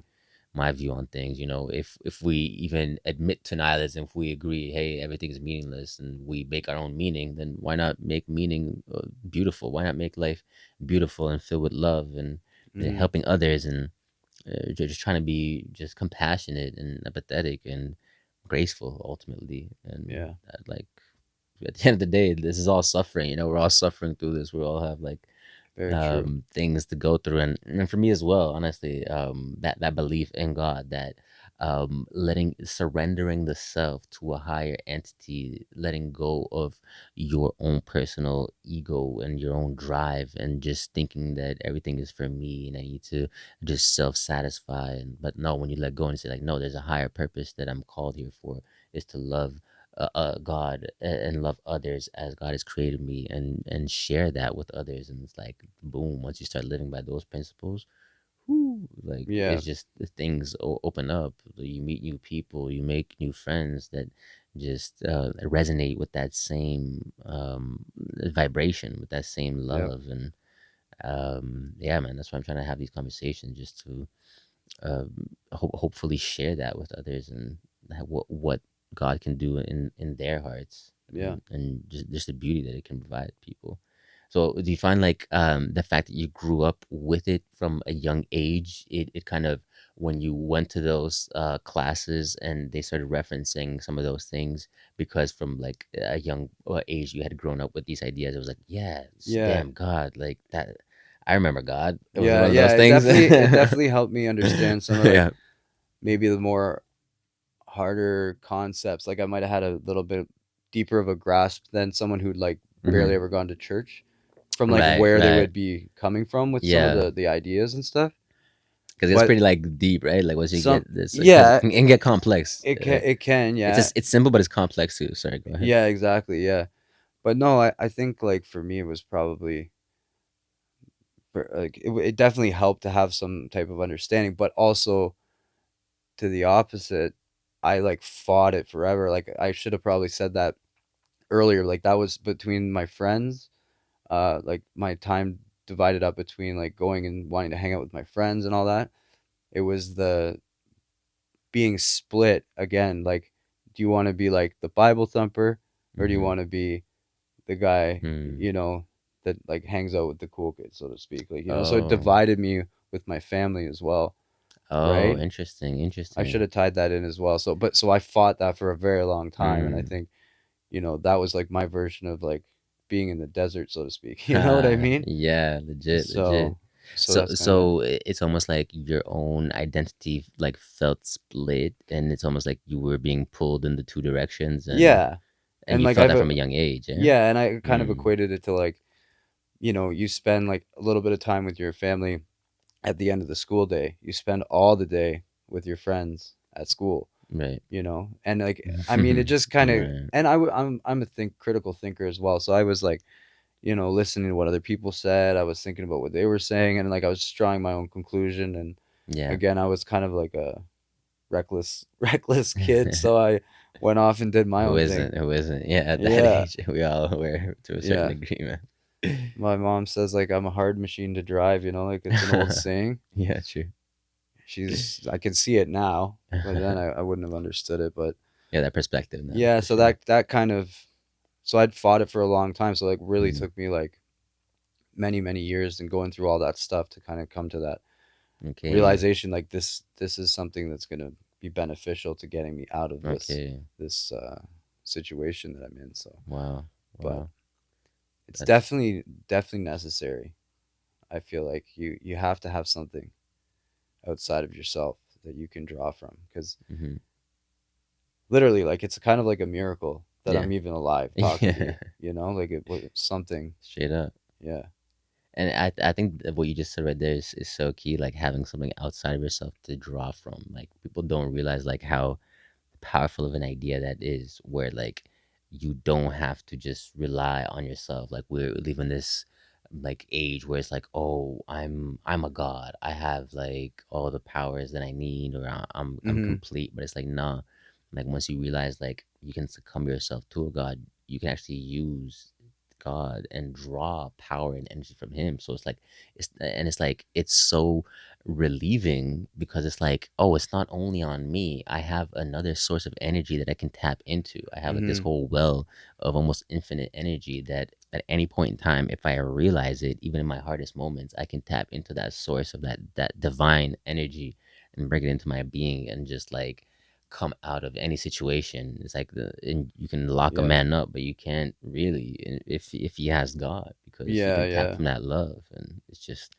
my view on things. You know, if we even admit to nihilism, if we agree, hey, everything is meaningless, and we make our own meaning, then why not make meaning beautiful? Why not make life beautiful and filled with love and hmm, helping others, and just trying to be just compassionate and empathetic and graceful ultimately. And yeah, like, at the end of the day, this is all suffering. You know, we're all suffering through this. We all have like very true. things to go through, and for me as well, honestly, that belief in God, that letting surrendering the self to a higher entity, letting go of your own personal ego and your own drive, and just thinking that everything is for me and I need to just self-satisfy. But no, when you let go and say like, no, there's a higher purpose that I'm called here for, is to love God, and love others as God has created me, and share that with others. And it's like, boom, once you start living by those principles, whoo, like Yeah, it's just the things open up. You meet new people, you make new friends that just resonate with that same vibration, with that same yeah, love. And yeah, man, that's why I'm trying to have these conversations, just to hopefully share that with others, and what God can do in their hearts, yeah, and just the beauty that it can provide people. So do you find like the fact that you grew up with it from a young age, it kind of, when you went to those classes and they started referencing some of those things, because from like a young age you had grown up with these ideas, it was like, yeah, yeah, damn, God, like that. I remember God. It was yeah, one of yeah. those things. It definitely helped me understand some of like Yeah. maybe the more harder concepts. Like I might have had a little bit deeper of a grasp than someone who'd like barely Hmm. ever gone to church, from like Right, where they right. would be coming from with some of Yeah. the ideas and stuff. Because it's But pretty like deep, right? Like once you some get this, because yeah, it can get complex. it can, It's yeah. just, it's simple, but it's complex too. Sorry, go ahead. Yeah, exactly, yeah. But no, I think like for me it was probably like it definitely helped to have some type of understanding, but also to the opposite, I like fought it forever. Like I should have probably said that earlier. Like that was between my friends, like my time divided up between like going and wanting to hang out with my friends and all that. It was the being split again. Like, do you want to be like the Bible thumper, or do you Mm-hmm. want to be the guy, Hmm. that like hangs out with the cool kids, so to speak? Like, so it Oh. divided me with my family as well, Oh, right? interesting, I should interesting. have tied that in as well. So I fought that for a very long time, and I Mm. think, that was like my version of like being in the desert, so to speak. You know what I mean? Yeah, legit, legit. So so So that's kind of, so it's almost like your own identity like felt split, and it's almost like you were being pulled in the two directions, yeah. and And you like felt that from a young age, yeah? yeah, and I kind of Mm. equated it to like, you spend like a little bit of time with your family at the end of the school day. You spend all the day with your friends at school, Right. and like I mean it just kind of, Right. and I'm a critical thinker as well. So I was like, listening to what other people said. I was thinking about what they were saying, and like I was just drawing my own conclusion. And Yeah. again, I was kind of like a reckless kid, so I went off and did my Who own thing. isn't? Who isn't? Yeah, at that Yeah, age, we all were to a certain yeah. degree, man. My mom says like I'm a hard machine to drive. Like it's an old saying. Yeah, true. I can see it now, but then I wouldn't have understood it. But Yeah, that perspective now, yeah, for so sure. that kind of, so I'd fought it for a long time. So like really Mm. took me like many years and going through all that stuff to kind of come to that Okay. realization, like this is something that's going to be beneficial to getting me out of Okay. this situation that I'm in. So Wow. but Wow. it's That's. definitely necessary. I feel like you have to have something outside of yourself that you can draw from, because Hmm. literally like it's kind of like a miracle that Yeah. I'm even alive talking to Yeah. you, like it was something. Straight up. Yeah. And I think that what you just said right there is so key, like having something outside of yourself to draw from. Like people don't realize like how powerful of an idea that is, where like you don't have to just rely on yourself. Like we're living this like age where it's like, oh, I'm a god, I have like all the powers that I need, or I'm Mhm. complete. But it's like, nah, Like once you realize like you can succumb yourself to a god, you can actually use God and draw power and energy from him. So it's like it's like it's so relieving because it's like, oh, it's not only on me. I have another source of energy that I can tap into. I have like this Hmm. whole well of almost infinite energy that at any point in time, if I realize it, even in my hardest moments, I can tap into that source of that divine energy and bring it into my being and just like come out of any situation. It's like and you can lock a Yeah. man up, but you can't really if he has God because he Yeah. can tap Yeah. from that love, and it's just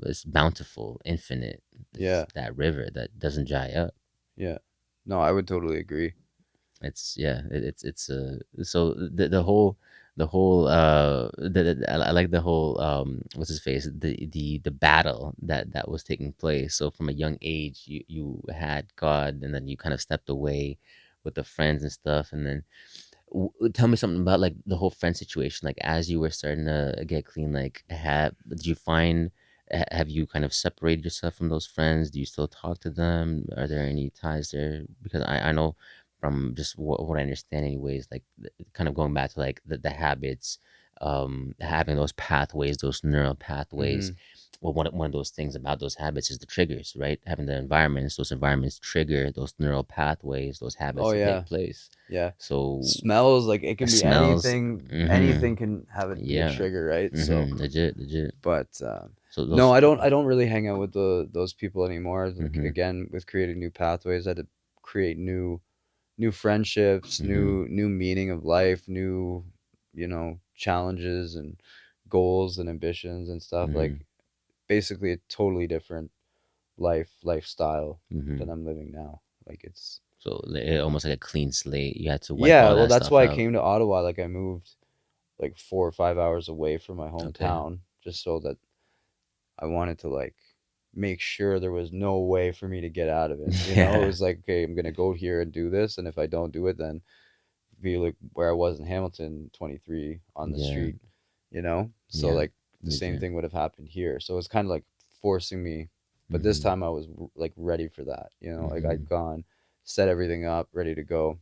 it's bountiful, infinite. It's Yeah. that river that doesn't dry up. Yeah. No, I would totally agree. It's yeah, it's so I like the whole what's his face the battle that was taking place. So from a young age, you had God, and then you kind of stepped away with the friends and stuff, and then tell me something about like the whole friend situation. Like as you were starting to get clean, like have did you find have you kind of separated yourself from those friends? Do you still talk to them? Are there any ties there? Because I know from just what I understand, anyways, like kind of going back to like the habits, having those pathways, those neural pathways. Hmm. Well, one of those things about those habits is the triggers, right? Having the environments, those environments trigger those neural pathways, those habits Oh to take yeah. place. Yeah. So Smells, like it can be smells. anything. Mhm. Anything can have it be a Yeah. trigger, right? So, Mhm. Legit, legit. but So no, those I don't really hang out with those people anymore. Like, mhm. again, with creating new pathways, I had to create new friendships, Mhm. new meaning of life, new, challenges and goals and ambitions and stuff. Mhm. Like, basically a totally different lifestyle than Mhm. I'm living now. Like, it's So almost like a clean slate. You had to wipe yeah, all well, that that's stuff why I out. came to Ottawa. Like, I moved like 4 or 5 hours away from my Okay. hometown just so that I wanted to, like, make sure there was no way for me to get out of it. It Yeah. was like, okay, I'm gonna go here and do this, and if I don't do it, then be like where I was in Hamilton, 23 on the Yeah. street. So, Yeah. like, the same Legit. thing would have happened here. So it's kind of like forcing me, but this Mhm. time I was like ready for that. Like, I'd Mhm. gone, set everything up, ready to go.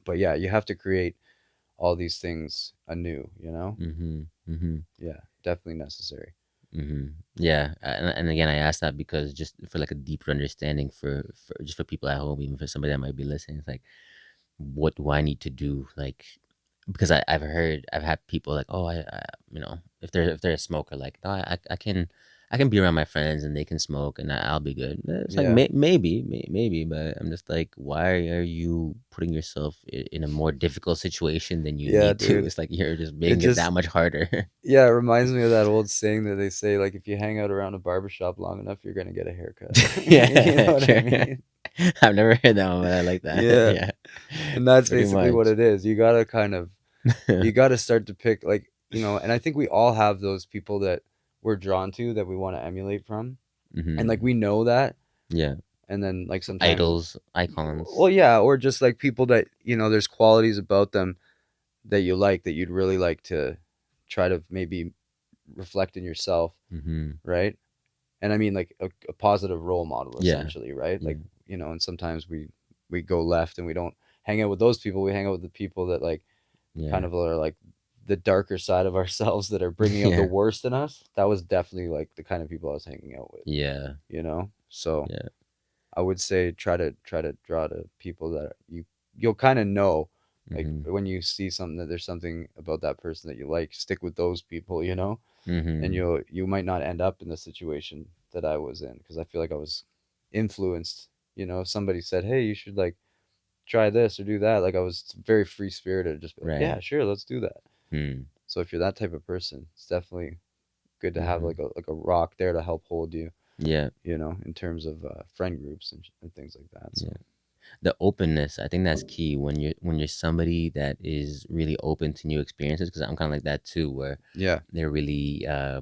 But yeah, you have to create all these things anew. Mhm. Mhm. Yeah, definitely necessary. Yeah, and again, I asked that because just for like a deeper understanding for just for people at home, even for somebody that might be listening, it's like, what do I need to do? Like, because I've had people like, oh, if they're a smoker, like, no, I can be around my friends and they can smoke and I'll be good. It's like Yeah, maybe, but I'm just like, why are you putting yourself in a more difficult situation than you yeah, need to? dude. It's like you're just It making it that just much harder. Yeah, it reminds me of that old saying that they say, like, if you hang out around a barbershop long enough, you're gonna get a haircut. You know Yeah, what I sure. mean? I've never heard that one, but I like that. Yeah, Yeah, and that's pretty basically what much. it is. You gotta start to pick, like, and I think we all have those people that we're drawn to that we want to emulate from, and, like, Hmm. we know that, Yeah, and then, like, sometimes, idols, icons. well, yeah, or just like people that there's qualities about them that you like that you'd really like to try to maybe reflect in yourself, Hmm. right? And I mean, like, a positive role model, Yeah, essentially, right? yeah, Like, and sometimes we go left and we don't hang out with those people. We hang out with the people that, like, kind yeah, of are like the darker side of ourselves that are bringing out the yeah, worst in us. That was definitely like the kind of people I was hanging out with, yeah, So yeah. I would say try to draw to people that you'll kind of know, like, Hmm. when you see something that there's something about that person that you like, stick with those people. And Hmm. you might not end up in the situation that I was in, because I feel like I was influenced. If somebody said, "Hey, you should, like, try this or do that," like, I was very free spirited, just be like, "Yeah, Right. sure, let's do that." Hmm. So if you're that type of person, it's definitely good to have, Hmm. like a rock there to help hold you, Yeah, in terms of friend groups and things like that. yeah. So The openness, I think that's key when you're somebody that is really open to new experiences. Because I'm kind of like that too, where yeah, they're really yeah,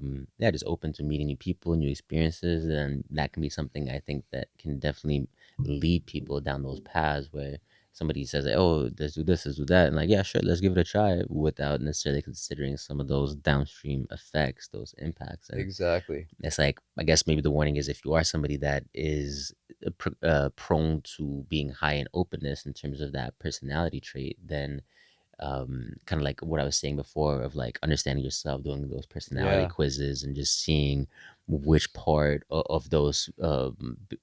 just open to meeting new people, new experiences, and that can be something I think that can definitely lead people down those paths where somebody says like, oh, let's do this, let's do that, and like, yeah, sure, let's give it a try, without necessarily considering some of those downstream effects, those impacts. And exactly. it's like, I guess maybe the warning is, if you are somebody that is prone to being high in openness in terms of that personality trait, then kind of like what I was saying before of like understanding yourself, doing those personality Yeah. quizzes, and just seeing which part of those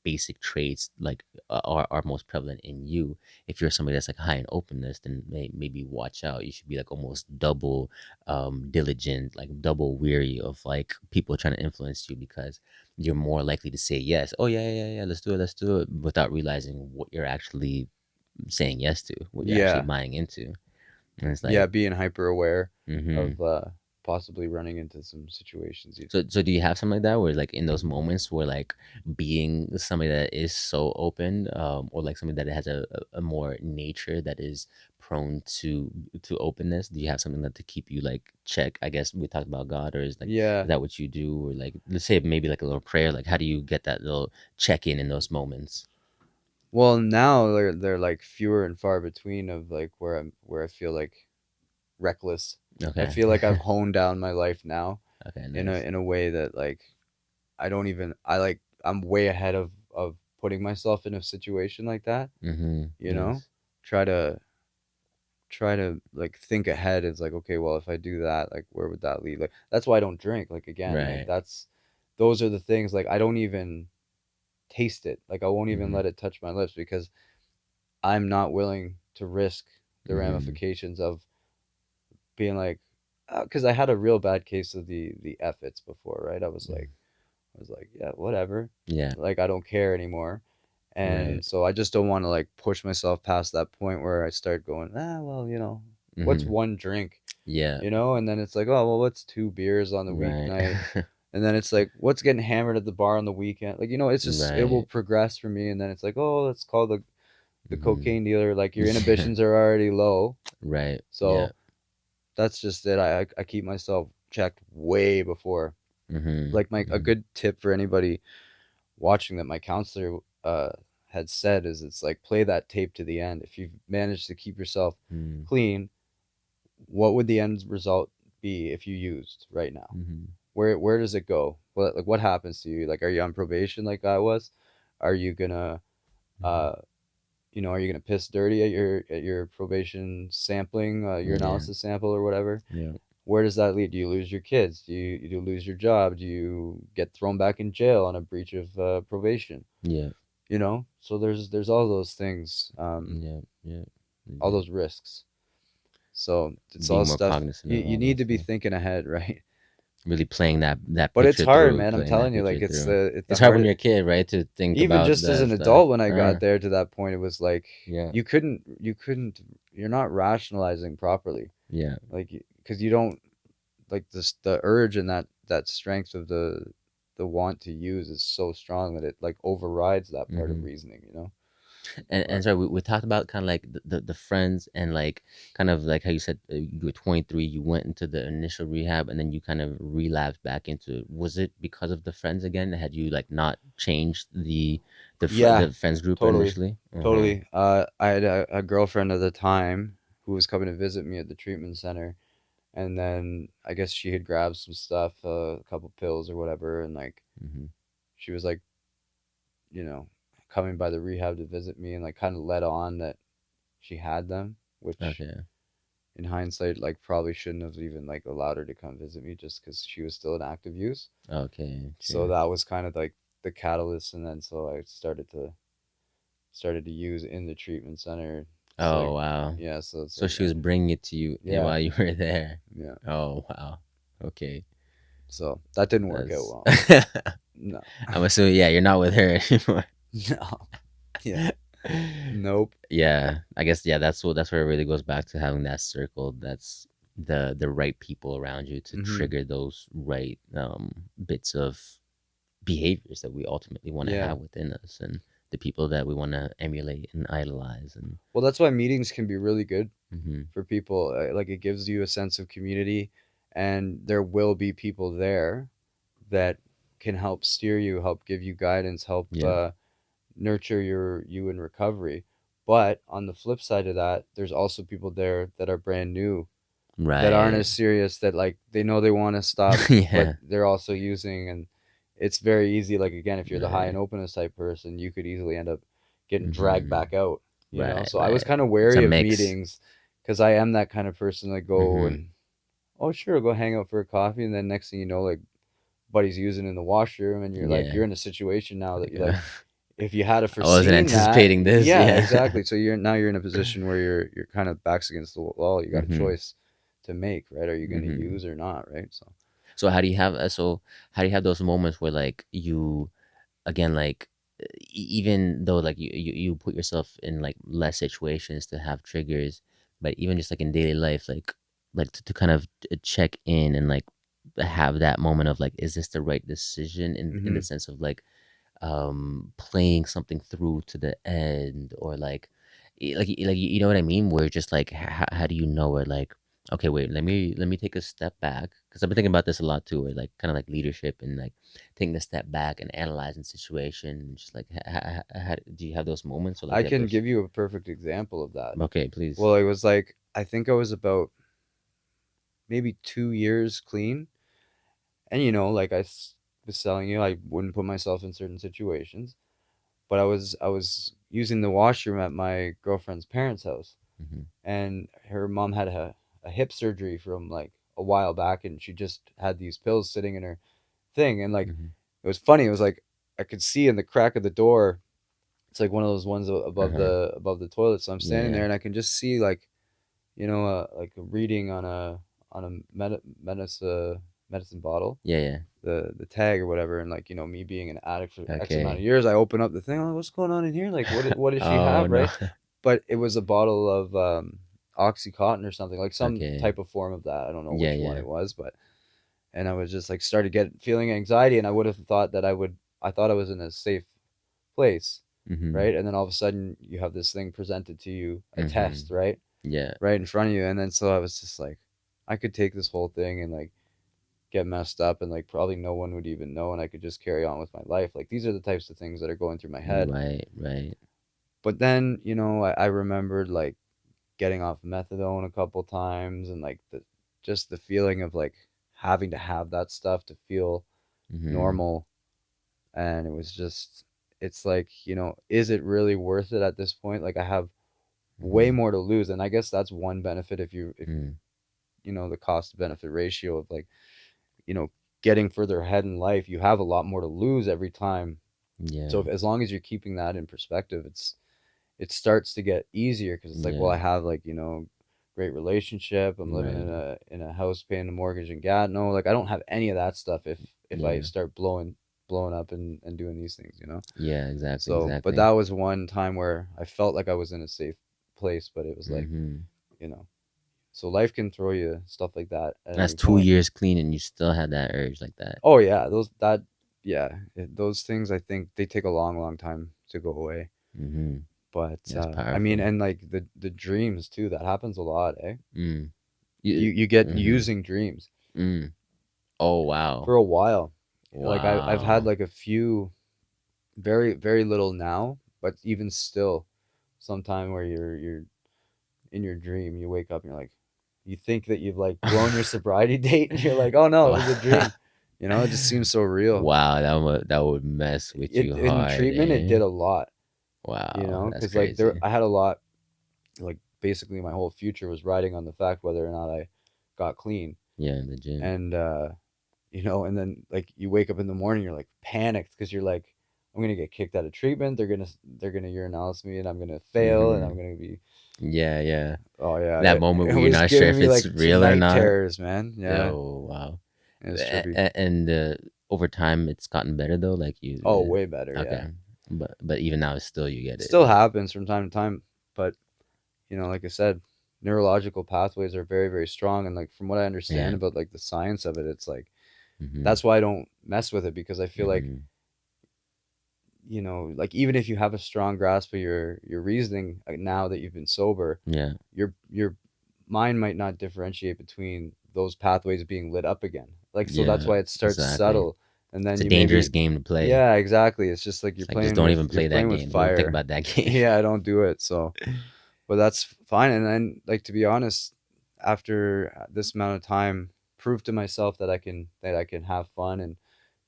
basic traits like are most prevalent in you. If you're somebody that's like high in openness, then maybe watch out. You should be like almost double diligent, like double weary of like people trying to influence you, because you're more likely to say yes. Oh yeah, yeah, yeah, let's do it, without realizing what you're actually saying yes to, what you're actually Yeah. buying into. And it's Yeah, like, being hyper aware mm-hmm. of possibly running into some situations you. So do you have something like that where like in those moments where like being somebody that is so open, or like somebody that has a more nature that is prone to openness, do you have something that to keep you like check? I guess we talked about God, or is Yeah. that what you do? Or like, let's say maybe like a little prayer, like how do you get that little check in those moments? Well, now they're like fewer and far between of like where I feel like reckless. I Okay. feel like I've honed down my life now Okay, in a nice. way that like I like I'm way ahead of putting myself in a situation like that, Mm-hmm. you know? Nice. Try to like think ahead. It's like, okay, well, if I do that, like where would that lead? Like that's why I don't drink. Like again, like Right. that's those are the things like I don't even taste it. Like I won't even Mm-hmm. let it touch my lips because I'm not willing to risk the Mm-hmm. ramifications of being like because I had a real bad case of the efforts before, right? I was like, yeah, whatever. Yeah. Like I don't care anymore. Right. And so I just don't want to like push myself past that point where I start going, well, what's Mm-hmm. one drink, Yeah. And then it's like, oh, well, what's two beers on the Right. weeknight? And then it's like, what's getting hammered at the bar on the weekend? Like, it's just, it will Right. progress for me. And then it's like, oh, let's call the Mhm. cocaine dealer. Like your Yeah. inhibitions are already low. Right. Yeah. So that's just it. I keep myself checked way before. Mhm. Like a Mhm. good tip for anybody watching that my counselor had said is it's like play that tape to the end. If you've managed to keep yourself Mm. clean, what would the end result be if you used right now? Mhm. Where does it go? What happens to you? Like are you on probation like I was? Are you gonna Mhm. uh are you gonna piss dirty at your probation sampling, your Yeah. analysis sample or whatever? Yeah. Where does that lead? Do you lose your kids? Do you lose your job? Do you get thrown back in jail on a breach of probation? Yeah. So there's all those things, Yeah. Yeah. all Yeah. those risks. So it's all Being more stuff cognizant you, of you all need those to be things. thinking ahead, right? Really playing that But it's picture hard, through, man. I'm playing that telling you, picture like through. it's the It's hard when hard. you're a kid, right, to think Even about just as that an stuff. adult, when I got there to that point, it was like Yeah. you're not rationalizing properly, Yeah. like because you don't like this the urge and that strength of the want to use is so strong that it like overrides that part of Mhm. reasoning. And But sorry, we talked about kind of like the friends, and like kind of like how you said you were 23, you went into the initial rehab, and then you kind of relapsed back into it. Was it because of the friends again? Had you like not changed yeah, the friends group totally, initially? Uh-huh. totally. I had a girlfriend at the time who was coming to visit me at the treatment center, and then I guess she had grabbed some stuff, a couple pills or whatever, and like Mm-hmm. she was like, you know, coming by the rehab to visit me, and like kind of let on that she had them, which Okay. in hindsight, like probably shouldn't have even like allowed her to come visit me just because she was still in active use. Okay. So True. that was kind of like the catalyst, and then so I started to use in the treatment center. It's Oh like, wow. yeah, so it's So like, she was bringing it to you yeah, while you were there. yeah. Oh wow. Okay. So that didn't work out That's. well. No, I'm assuming, yeah, you're not with her anymore. no, yeah, nope. Yeah, I guess, yeah, that's where it really goes back to having that circle. That's the right people around you to Hmm. trigger those right bits of behaviors that we ultimately want to Yeah. have within us, and the people that we want to emulate and idolize. And Well, that's why meetings can be really good hmm for people. Like it gives you a sense of community, and there will be people there that can help steer you, help give you guidance, help yeah, nurture you in recovery. But on the flip side of that, there's also people there that are brand new, that aren't right. as serious, that like they know they want to stop, but Yeah, they're also using, and it's very easy. Like again, if you're the high and Right. openness type person, you could easily end up getting dragged Mhm. back out, you know? Right, So I was right. kind of It's a wary of mix. meetings because I am that kind of person that go Mhm. and, oh, sure, go hang out for a coffee. And then next thing you know, like, buddy's using in the washroom and you're like, Yeah. you're in a situation now that Like, you like, if you had I wasn't foreseen that, anticipating this. yeah, Yeah. exactly. So you're in a position where you're kind of backs against the wall. You got a Mhm. choice to make, right? Are you going to Mhm. use or not, right? So So how do you have those moments where like you again like even though like you put yourself in like less situations to have triggers, but even just like in daily life like to kind of check in and like have that moment of like is this the right decision in the hmm sense of like playing something through to the end or like like you know what I mean where just like how do you know where like okay wait let me take a step back because I've been thinking about this a lot too where like kind of like leadership and like taking a step back and analyzing situation and just like how, do you have those moments or like I do you have can those give you a perfect example of that. okay please Well, it was like, I think I was about maybe 2 years clean. And, like was telling you, I wouldn't put myself in certain situations, but I was using the washroom at my girlfriend's parents' house, mm-hmm, and her mom had a hip surgery from like a while back, and she just had these pills sitting in her thing. And like, mm-hmm, it was funny. It was like I could see in the crack of the door. It's like one of those ones uh-huh above the toilet. So I'm yeah standing yeah there, and I can just see like, like a reading on a medicine bottle, yeah yeah the tag or whatever. And like, me being an addict for X amount of okay years, I open up the thing. Oh, what's going on in here? Like, what does she oh have, no right? But it was a bottle of Oxycontin or something, like some okay type of form of that. I don't know yeah which one yeah it was, but and I was just like started feeling anxiety, and I would have thought that I thought I was in a safe place, mm-hmm right? And then all of a sudden you have this thing presented to you, a mm-hmm test, right? yeah Right in front of you. And then so I was just like, I could take this whole thing and like get messed up, and like probably no one would even know, and I could just carry on with my life. Like, these are the types of things that are going through my head. right right But then, I remembered like getting off methadone a couple times, and like just the feeling of like having to have that stuff to feel mm-hmm normal. And it was just, it's like, is it really worth it at this point? Like, I have way mm-hmm more to lose. And I guess that's one benefit, if mm. the cost benefit ratio of like, you know getting further ahead in life, you have a lot more to lose every time. So Yeah, as long as you're keeping that in perspective, it starts to get easier, because it's like, well, yeah, I have like, great relationship. I'm living right. in a house, paying the mortgage and God, no, like I don't have any of that stuff if I Yeah, start blowing up and doing these things. yeah, exactly, So, but exactly. that was one time where I felt like I was in a safe place, but it was like, Mm-hmm. you know, so life can throw you stuff like that at That's any two point. years clean, and you still had that urge like that. Oh yeah, those things, I think they take a long, long time to go away. Mm-hmm. But That's I mean, powerful. and like the dreams too, that happens a lot, eh? Mm. You get Mm-hmm. using dreams Mm. Oh wow, for a while. Like I've had wow. like a few, very, very little now, but even still, sometime where you're in your dream, you wake up and you're like, you think that you've like blown your sobriety date, and you're like, oh no, it was a Wow, dream. It just seems so real. wow, that would mess with It you in hard, treatment, it did eh? a lot, Wow, that's because like there, crazy. I had a lot, like basically my whole future was riding on the fact whether or not I got clean. Yeah, in the gym. And and then like you wake up in the morning, you're like panicked because you're like, I'm gonna get kicked out of treatment. They're gonna urinalyze me, and I'm gonna fail, and Mm-hmm. I'm gonna be, Yeah, yeah. oh yeah, That it, moment it where you're was not sure giving if me it's like some real or night not. terrors, man. Yeah, Oh, wow. it's trippy. And over time, it's gotten better though. Like you, Oh, way better, okay, yeah. but even now, it's still you get It it. still Like, happens from time to time, but like I said, neurological pathways are very, very strong, and like from what I understand yeah. about like the science of it, it's like, Mm-hmm. that's why I don't mess with it, because I feel like, Mm-hmm. like even if you have a strong grasp of your reasoning, now that you've been sober, Yeah. your mind might not differentiate between those pathways being lit up again. Like, so that's Yeah. why it starts Exactly. subtle, and It's then a you dangerous maybe, game to play. yeah, exactly. It's just like It's like just don't even you're play that playing with game. Don't even think fire. about that game. Yeah, I don't do it. So, but that's fine. And then, like, to be honest, after this amount of time, prove to myself that I can have fun, and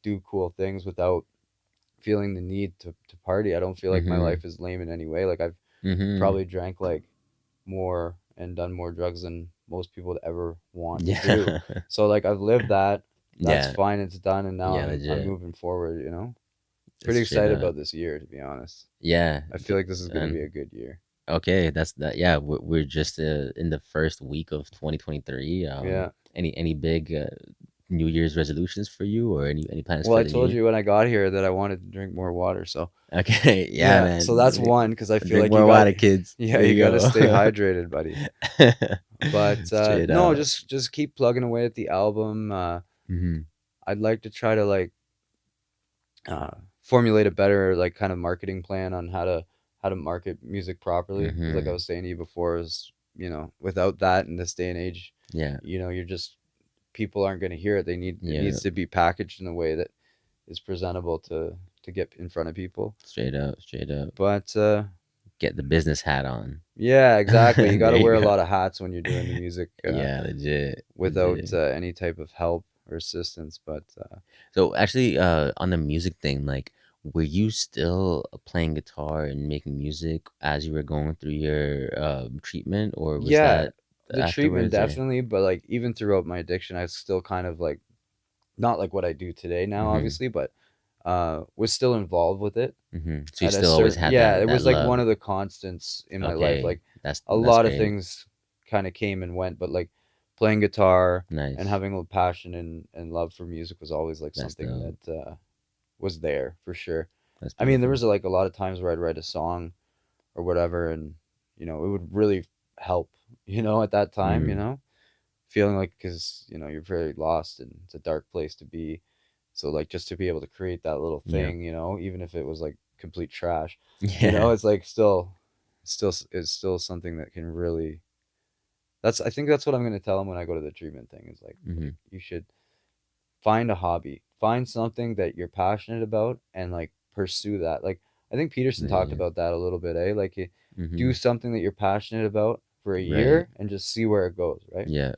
do cool things without feeling the need to party. I don't feel like my Mhm. life is lame in any way. Like I've Mhm. probably drank like more and done more drugs than most people would ever want to do. Yeah. So like I've lived that. That's Yeah. fine. It's done, and now Yeah, I'm legit. moving forward. You know, It's pretty straight excited up. about this year, to be honest. Yeah. I feel like this is gonna be And a good year. okay, that's that. Yeah, we're just in the first week of 2023. Yeah. Any big New Year's resolutions for you, or any plans Well, for I the new told year? you when I got here that I wanted to drink more water. So Okay, yeah, yeah, so man. that's one because I feel Drink like you more got water, kids. yeah, There you you got to stay go. hydrated, buddy. But Straight no, up. just keep plugging away at the album. Hmm. I'd like to try to like uh, formulate a better like kind of marketing plan on how to market music properly. Because like I Hmm. was saying to you before, is without that in this day and age, Yeah. you're just people aren't going to hear it. It Yeah. needs to be packaged in a way that is presentable to get in front of people. Straight up. Straight up. But Get the business hat on. yeah, exactly. You got There to you wear a go. lot of hats when you're doing the music Yeah, legit. without Legit. any type of help or assistance. But So actually, on the music thing, like, were you still playing guitar and making music as you were going through your treatment, or was yeah, that the treatment afterwards? Or definitely. But like even throughout my addiction, I still kind of like not like what I do today now, mm-hmm, obviously, but was still involved with it mm-hmm. So you at a still always certain had yeah, that it that was like love. one of the constants in my life. Okay, Like a that's lot of great. things kind of came and went, but like playing guitar and Nice. having a passion and love for music was always like That's something dope. that was there for sure. That's I mean, there beautiful. was like a lot of times where I'd write a song or whatever, and it would really help, at that time, Mm, feeling like because you're very lost and it's a dark place to be. So like just to be able to create that little yeah. thing, even if it was like complete trash, Yeah. it's like it's still something that can really. I think that's what I'm gonna tell him when I go to the treatment thing is like Mm-hmm. you should find a hobby, find something that you're passionate about, and like pursue that. Like I think Peterson talked Yeah. about that a little bit, eh? Like you do Mm-hmm. something that you're passionate about for a Right. year and just see where it goes, right? Yeah.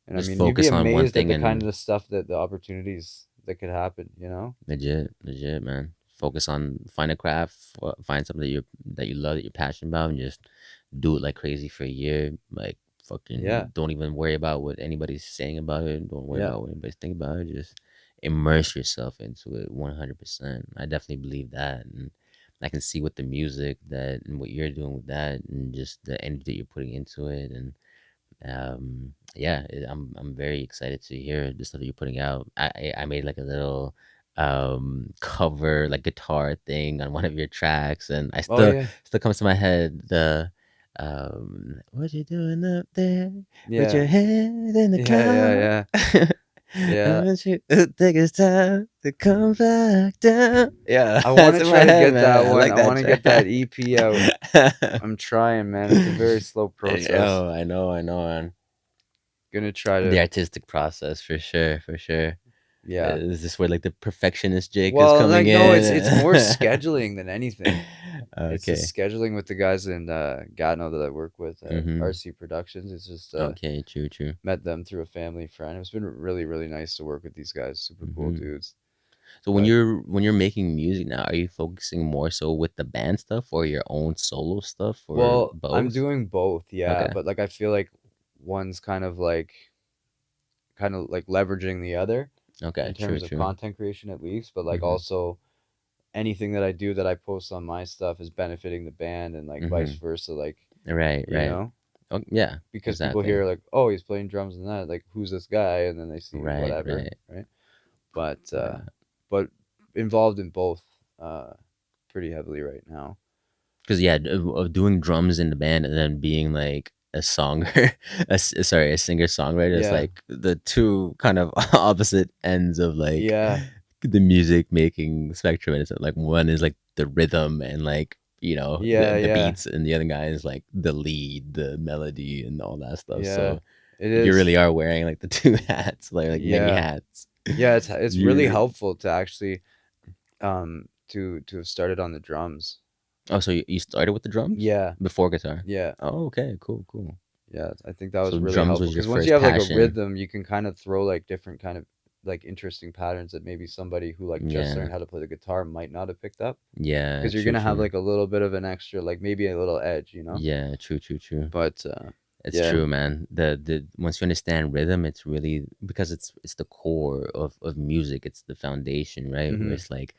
And I Just mean, you'd be focus on one amazed at thing the kind and of the stuff that the opportunities that could happen. legit, legit, man. Focus on find a craft, find something that you love, that you're passionate about, and just do it like crazy for a year. Like, Yeah, fucking, don't even worry about what anybody's saying about it. Don't worry yeah, about what anybody's thinking about it. Just immerse yourself into it 100%. I definitely believe that, and I can see with the music that and what you're doing with that, and just the energy that you're putting into it, and yeah, I'm very excited to hear the stuff that you're putting out. I made like a little cover like guitar thing on one of your tracks, and I oh still yeah, still comes to my head the what you doing up there with yeah, your head in the yeah, yeah, cloud. yeah, I yeah. want you to take it's time to come back down. Yeah, I want that's to in my try to head, get that man. I one. like I that want to get that track. EP out. I'm trying, man. It's a very slow process. Oh, I know, man. Gonna try The to, artistic process for sure, for sure. yeah. Is this where like the perfectionist Jake is Well, coming like no, in? it's more scheduling than anything. It's Okay. just scheduling with the guys in Gatineau that I work with at Mm-hmm. RC Productions. It's just Okay, true, true. met them through a family friend. It's been really, really nice to work with these guys. Super cool Mm-hmm. dudes. So But when you're making music now, are you focusing more so with the band stuff or your own solo stuff or well, I'm both? doing both, yeah. Okay. But like I feel like one's kind of like leveraging the other Okay, in true, terms of true. content creation at least. But like Mm-hmm. also anything that I do that I post on my stuff is benefiting the band and like vice Mm-hmm. versa. Like Right, you right. know. Oh, yeah, Because people exactly. hear like, oh, he's playing drums and that, like, who's this guy? And then they see Right, whatever, right. right? But Yeah. but involved in both uh, pretty heavily right now. Because yeah, of doing drums in the band and then being like a songer, sorry, a singer songwriter is Yeah, like the two kind of opposite ends of like yeah, the music making spectrum. And it's like one is like the rhythm and like yeah, the yeah, beats, and the other guy is like the lead, the melody, and all that stuff. yeah. So It you is. really are wearing like the two hats, like many Yeah, hats. yeah. It's really You helpful to actually to have started on the drums. Oh, so you started with the drums Yeah, before guitar? yeah. Oh, okay, cool, cool. Yeah, I think that was So really drums helpful was your because once you first have like a passion. rhythm, you can kind of throw like different kind of like interesting patterns that maybe somebody who like just Yeah. learned how to play the guitar might not have picked up, Yeah. because you're True. gonna have True. like a little bit of an extra, like maybe a little edge, you know. Yeah. True. True. True. But It's yeah. true, man. The once you understand rhythm, it's really because it's the core of music. It's the foundation, right? Where Hmm. it's like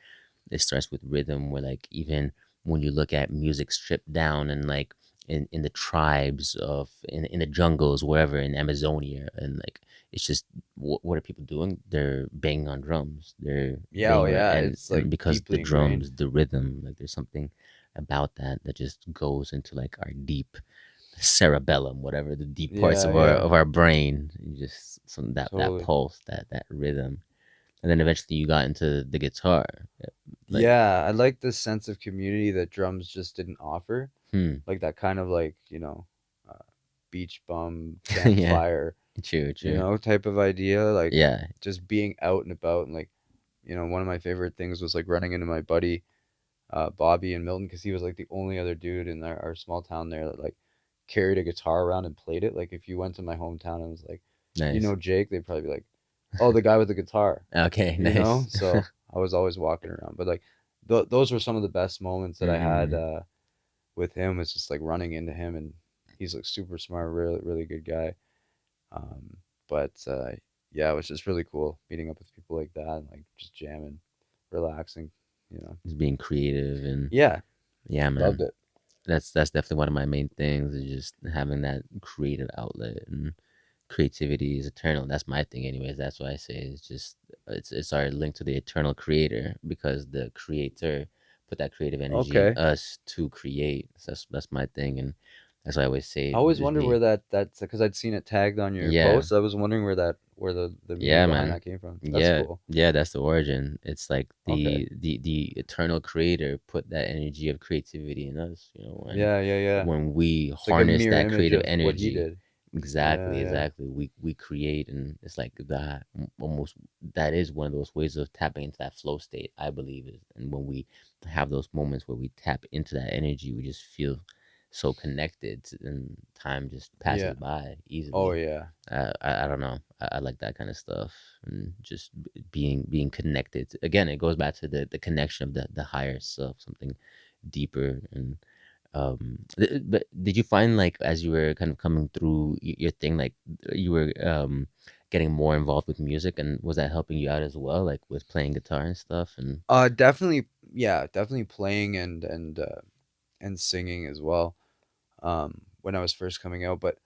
it starts with rhythm. Where like even when you look at music stripped down and like in the tribes of in the jungles wherever in Amazonia and like it's just what are people doing? They're banging on drums. They're Yeah, oh banging on, yeah, it's and like because the deeply ingrained. drums, the rhythm, like there's something about that that just goes into like our deep cerebellum, whatever the deep parts Yeah, yeah, of our brain, just some that totally. pulse, that rhythm, and then eventually you got into the guitar, like Yeah, I like the sense of community that drums just didn't offer, hmm, like that kind of like, you know, uh, beach bum yeah, campfire, true, you true, know, type of idea, like yeah, just being out and about. And like, you know, one of my favorite things was like running into my buddy Bobby in Milton, because he was like the only other dude in our small town there that like carried a guitar around and played it. Like if you went to my hometown and was like, you nice, know, Jake, they'd probably be like, oh, the guy with the guitar, okay, you know. nice, So I was always walking around, but like those were some of the best moments that I had mm, with him. Was just like running into him, and he's like super smart, really really good guy. Um, but yeah, it was just really cool meeting up with people like that and like just jamming, relaxing, you know. just being creative and Yeah, yeah, loved man, it. that's definitely one of my main things is just having that creative outlet and creativity is eternal. That's my thing, anyways. That's why I say it's just it's our link to the eternal creator because the creator put that creative energy in Okay. us to create. So that's my thing, and that's why I always say I always just wonder where be that's because I'd seen it tagged on your yeah, post. I was wondering where that where the meaning yeah, behind man. that came from. That's Yeah, cool. yeah, that's the origin. It's like Okay. the eternal creator put that energy of creativity in us, Yeah, yeah, yeah. when we It's like a harness mirror that image creative of what he energy. did. Yeah, Exactly, yeah. exactly. We create, and it's like that almost that is one of those ways of tapping into that flow state, I believe is. And when we have those moments where we tap into that energy, we just feel so connected, and time just Yeah. passes by Oh easily. yeah. I don't know. I like that kind of stuff, and just being connected. Again, it goes back to the connection of the higher self, something deeper. And but did you find like as you were kind of coming through your thing, like you were getting more involved with music, and was that helping you out as well, like with playing guitar and stuff? And Definitely, yeah, definitely playing and singing as well. When I was first coming out, but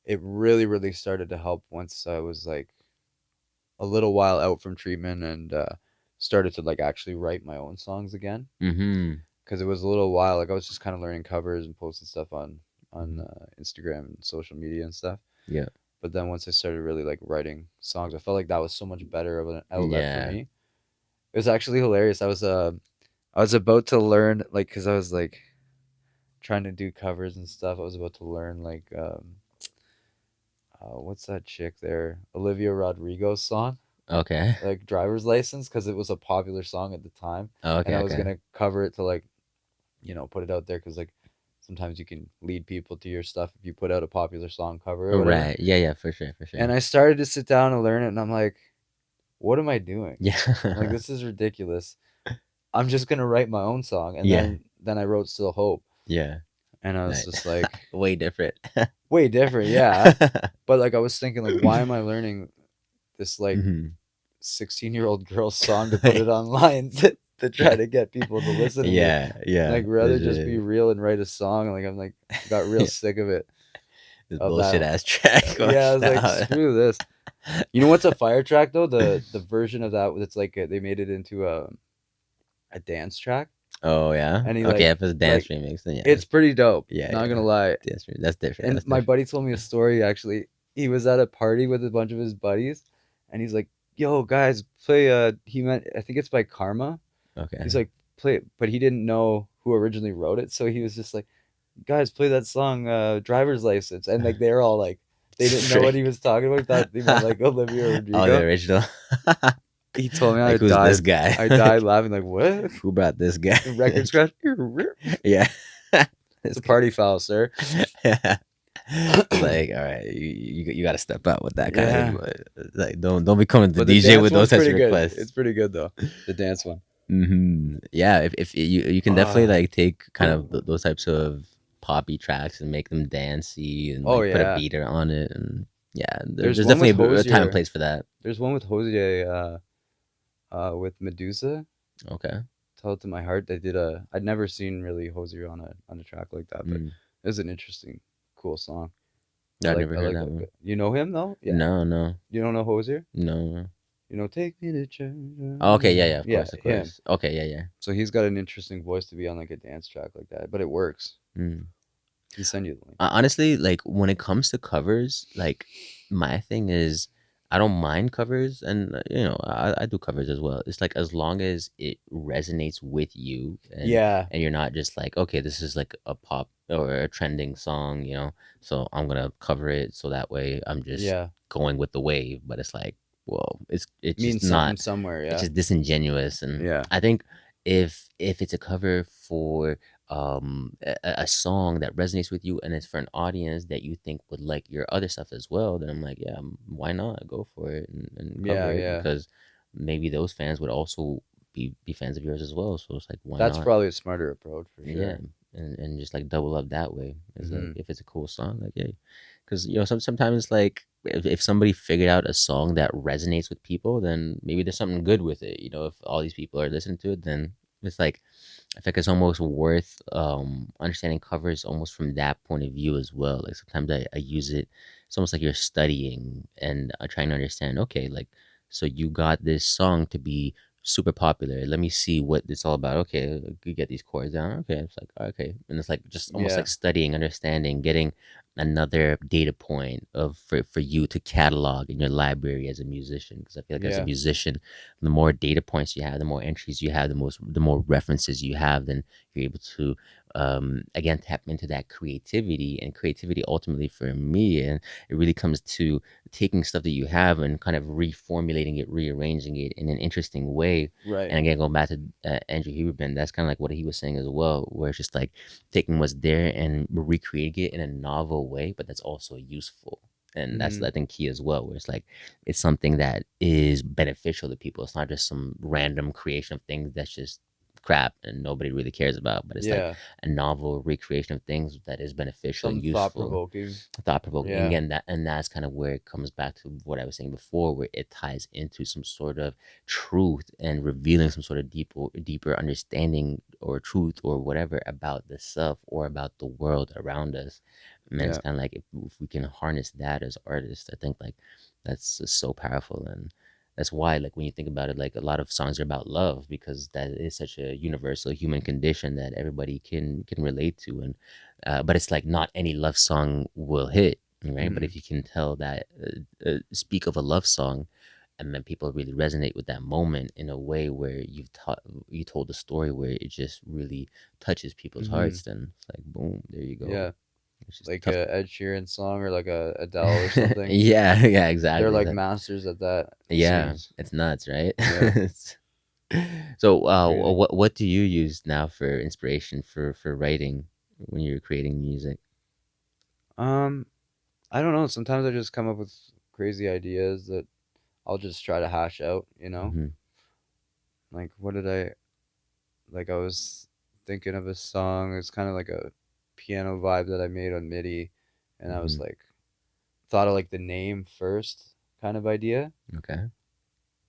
it really really started to help once I was like a little while out from treatment and started to like actually write my own songs again. mm-hmm, Because it was a little while like I was just kind of learning covers and posting stuff on hmm, Instagram and social media and stuff. yeah, But then once I started really like writing songs, I felt like that was so much better of an outlet for yeah, me. It was actually hilarious. I was about to learn like because I was like trying to do covers and stuff. I was about to learn like what's that chick there, Olivia Rodrigo's song, okay, like driver's license, because it was a popular song at the time, and okay, I was okay, gonna cover it to like, you know, put it out there because like sometimes you can lead people to your stuff if you put out a popular song cover or all whatever. right, yeah, yeah, for sure, for And sure, I started to sit down and learn it, and I'm like, what am I doing? I'm like, yeah, this is ridiculous. I'm just gonna write my own song, and yeah, then I wrote Still Hope, yeah, and I was nice, just like, way different. way different, yeah. But like I was thinking, like, why am I learning this like Hmm. 16-year-old girl's song to put it online to try Yeah, to get people to listen to me? yeah, yeah, Like for rather just be sure. real and write a song. Like I'm like got real sick of it. This Of that. bullshit ass track Yeah, I washed was like, out. screw this. You know what's a fire track though? The version of that that's like they made it into a dance track, Oh yeah. and he Okay, if it's a dance like remix, then yeah, it's pretty dope. yeah, Not gonna yeah. lie. Dance remix. That's different. And That's my different. buddy told me a story actually. He was at a party with a bunch of his buddies, and he's like, "Yo, guys, play." He meant I think it's by Karma. He's Okay. like, "Play," it, but he didn't know who originally wrote it, so he was just like, "Guys, play that song, Driver's License," and like they're all like, they didn't know what Straight. he was talking about. He thought he meant like Olivia Oh, the Rodrigo. original. He told me Like, who's this guy? I died laughing like what? Who brought this guy? Record scratch. It's Yeah. This a guy. party foul, sir. Yeah. It's like, all right, you got to step out with that kind of Yeah, like don't be coming to but the DJ dance with those one's types of pretty good. It's requests. pretty good though. The dance one. Yeah, if you can definitely Ah, like take kind of those types of poppy tracks and make them dancey and oh like put a yeah. beater on it, and yeah, There's there's one with definitely a time and Hosier. place for that. There's one with Hosier. With Medusa. Okay. Tell It to My Heart. They did a. I'd never seen really Hosier on a track like that, but Mm. it was an interesting, cool song. I I've like never I heard like that that. one. You know him though? Yeah. No, no, You don't know Hosier? no. You know, Take Me to Church. Oh, okay, yeah, yeah, of Yeah, course, of him. course. Okay, yeah, yeah. So he's got an interesting voice to be on like a dance track like that, but it works. Mm. Can send you the link. Honestly, like when it comes to covers, like my thing is I don't mind covers, and I do covers as well. It's like as long as it resonates with you, Yeah, and you're not just like, okay, this is like a pop or a trending song, so I'm gonna cover it so that way I'm just yeah. going with the wave. But it's like, well, it's just Means something not. somewhere. It's Yeah, just disingenuous, and yeah, I think if it's a cover for a song that resonates with you and it's for an audience that you think would like your other stuff as well, then I'm like, yeah, why not go for it and cover yeah, it, yeah. because maybe those fans would also be fans of yours as well, so it's like, why That's not? probably a smarter approach for Yeah, sure. and just like double up that way. It's like Hmm. if it's a cool song, like, yeah, because sometimes like if somebody figured out a song that resonates with people, then maybe there's something good with it. If all these people are listening to it, then it's like I think it's almost worth understanding covers almost from that point of view as well. Like sometimes I use it. It's almost like you're studying and trying to understand. Okay, like so you got this song to be super popular. Let me see what it's all about. Okay, you get these chords down. Okay, it's like okay, and it's like just almost Yeah, like studying, understanding, getting another data point of for you to catalog in your library as a musician. Because I feel like as a yeah, musician, the more data points you have, the more entries you have, the more references you have, then you're able to again tap into that creativity. And creativity ultimately for me, and it really comes to taking stuff that you have and kind of reformulating it, rearranging it in an interesting way. right. And again, going back to Andrew Huberman, that's kind of like what he was saying as well, where it's just like taking what's there and recreating it in a novel way, but that's also useful. And that's, Hmm. I think, key as well, where it's like it's something that is beneficial to people. It's not just some random creation of things that's just crap and nobody really cares about, but it's like Yeah, a novel recreation of things that is beneficial, some thought useful, provoking. thought provoking. And Yeah, again, that's kind of where it comes back to what I was saying before, where it ties into some sort of truth and revealing some sort of deeper understanding or truth or whatever about the self or about the world around us. And it's yeah. kind of like if we can harness that as artists, I think like that's just so powerful. And that's why, like, when you think about it, like a lot of songs are about love, because that is such a universal human condition that everybody can relate to. And but it's like not any love song will hit, right? But Hmm. if you can tell that speak of a love song, and then people really resonate with that moment in a way where you told a story where it just really touches people's Hmm. hearts, then it's like boom, there you go. Yeah, It's just like tough. a Ed Sheeran song or like a Adele or something. Yeah, yeah, They're exactly. like masters at that. It Yeah, seems. it's nuts, right? Yeah, So, crazy. what do you use now for inspiration for writing when you're creating music? Um, I don't know. Sometimes I just come up with crazy ideas that I'll just try to hash out. Hmm. Like what did I like? I was thinking of a song. It's kind of like a piano vibe that I made on MIDI, and I was Hmm. like thought of like the name first, kind of idea, Okay.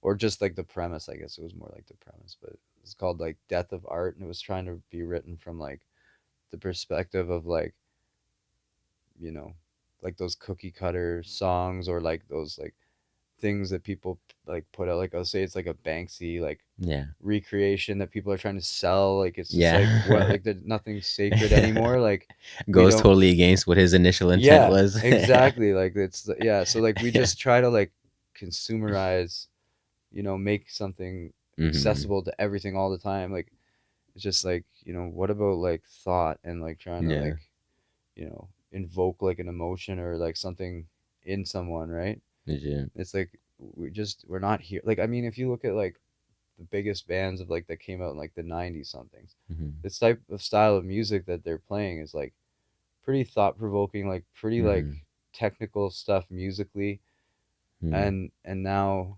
or just like the premise. I guess it was more like the premise, but it's called like Death of Art, and it was trying to be written from like the perspective of like you know like those cookie cutter songs or like those like things that people like put out, like I'll say it's like a Banksy like Yeah. recreation that people are trying to sell, like it's just like what, Yeah. like there's nothing sacred anymore, like we Goes don't. totally against what his initial intent Yeah, was. exactly, like it's yeah, so like we Yeah. just try to like consumerize, make something Hmm. accessible to everything all the time, like it's just like, what about like thought and like trying to Yeah. like, invoke like an emotion or like something in someone, right? Legit. It's like we're not here. Like I mean, if you look at like the biggest bands of like that came out in like the '90s somethings, Hmm. this type of style of music that they're playing is like pretty thought provoking, like pretty like Mm-hmm. technical stuff musically, Mm-hmm. and now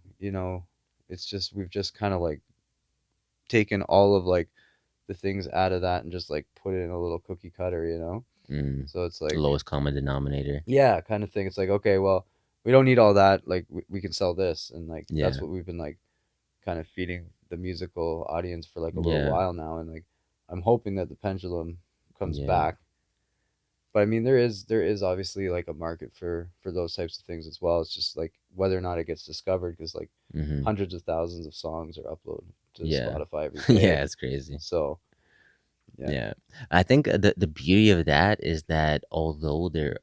it's just we've just kind of like taken all of like the things out of that and just like put it in a little cookie cutter. Mm-hmm. So it's like, Lowest common denominator. yeah, kind of thing. It's like, okay, well, we don't need all that. Like, we can sell this, and like that's Yeah. what we've been like kind of feeding the musical audience for like a little Yeah. while now, and like I'm hoping that the pendulum comes Yeah. back. But I mean, there is obviously like a market for those types of things as well. It's just like whether or not it gets discovered, because like Mm-hmm. hundreds of thousands of songs are uploaded to Yeah. Spotify every Yeah, day. it's crazy. So yeah. Yeah, I think the beauty of that is that although there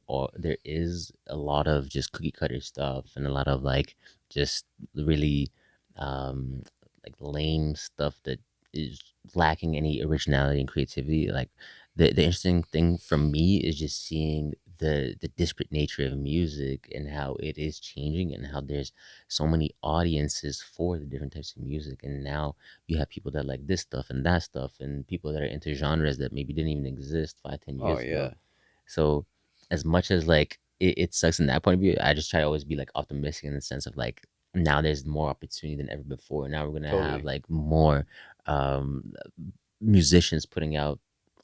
is a lot of just cookie cutter stuff and a lot of like just really um like lame stuff that is lacking any originality and creativity. Like the interesting thing for me is just seeing the disparate nature of music and how it is changing and how there's so many audiences for the different types of music. And now you have people that like this stuff and that stuff, and people that are into genres that maybe didn't even exist 5, 10 years Oh ago. yeah. So as much as like it sucks in that point of view, I just try to always be like optimistic in the sense of like now there's more opportunity than ever before. Now we're gonna have Totally. like more um musicians putting out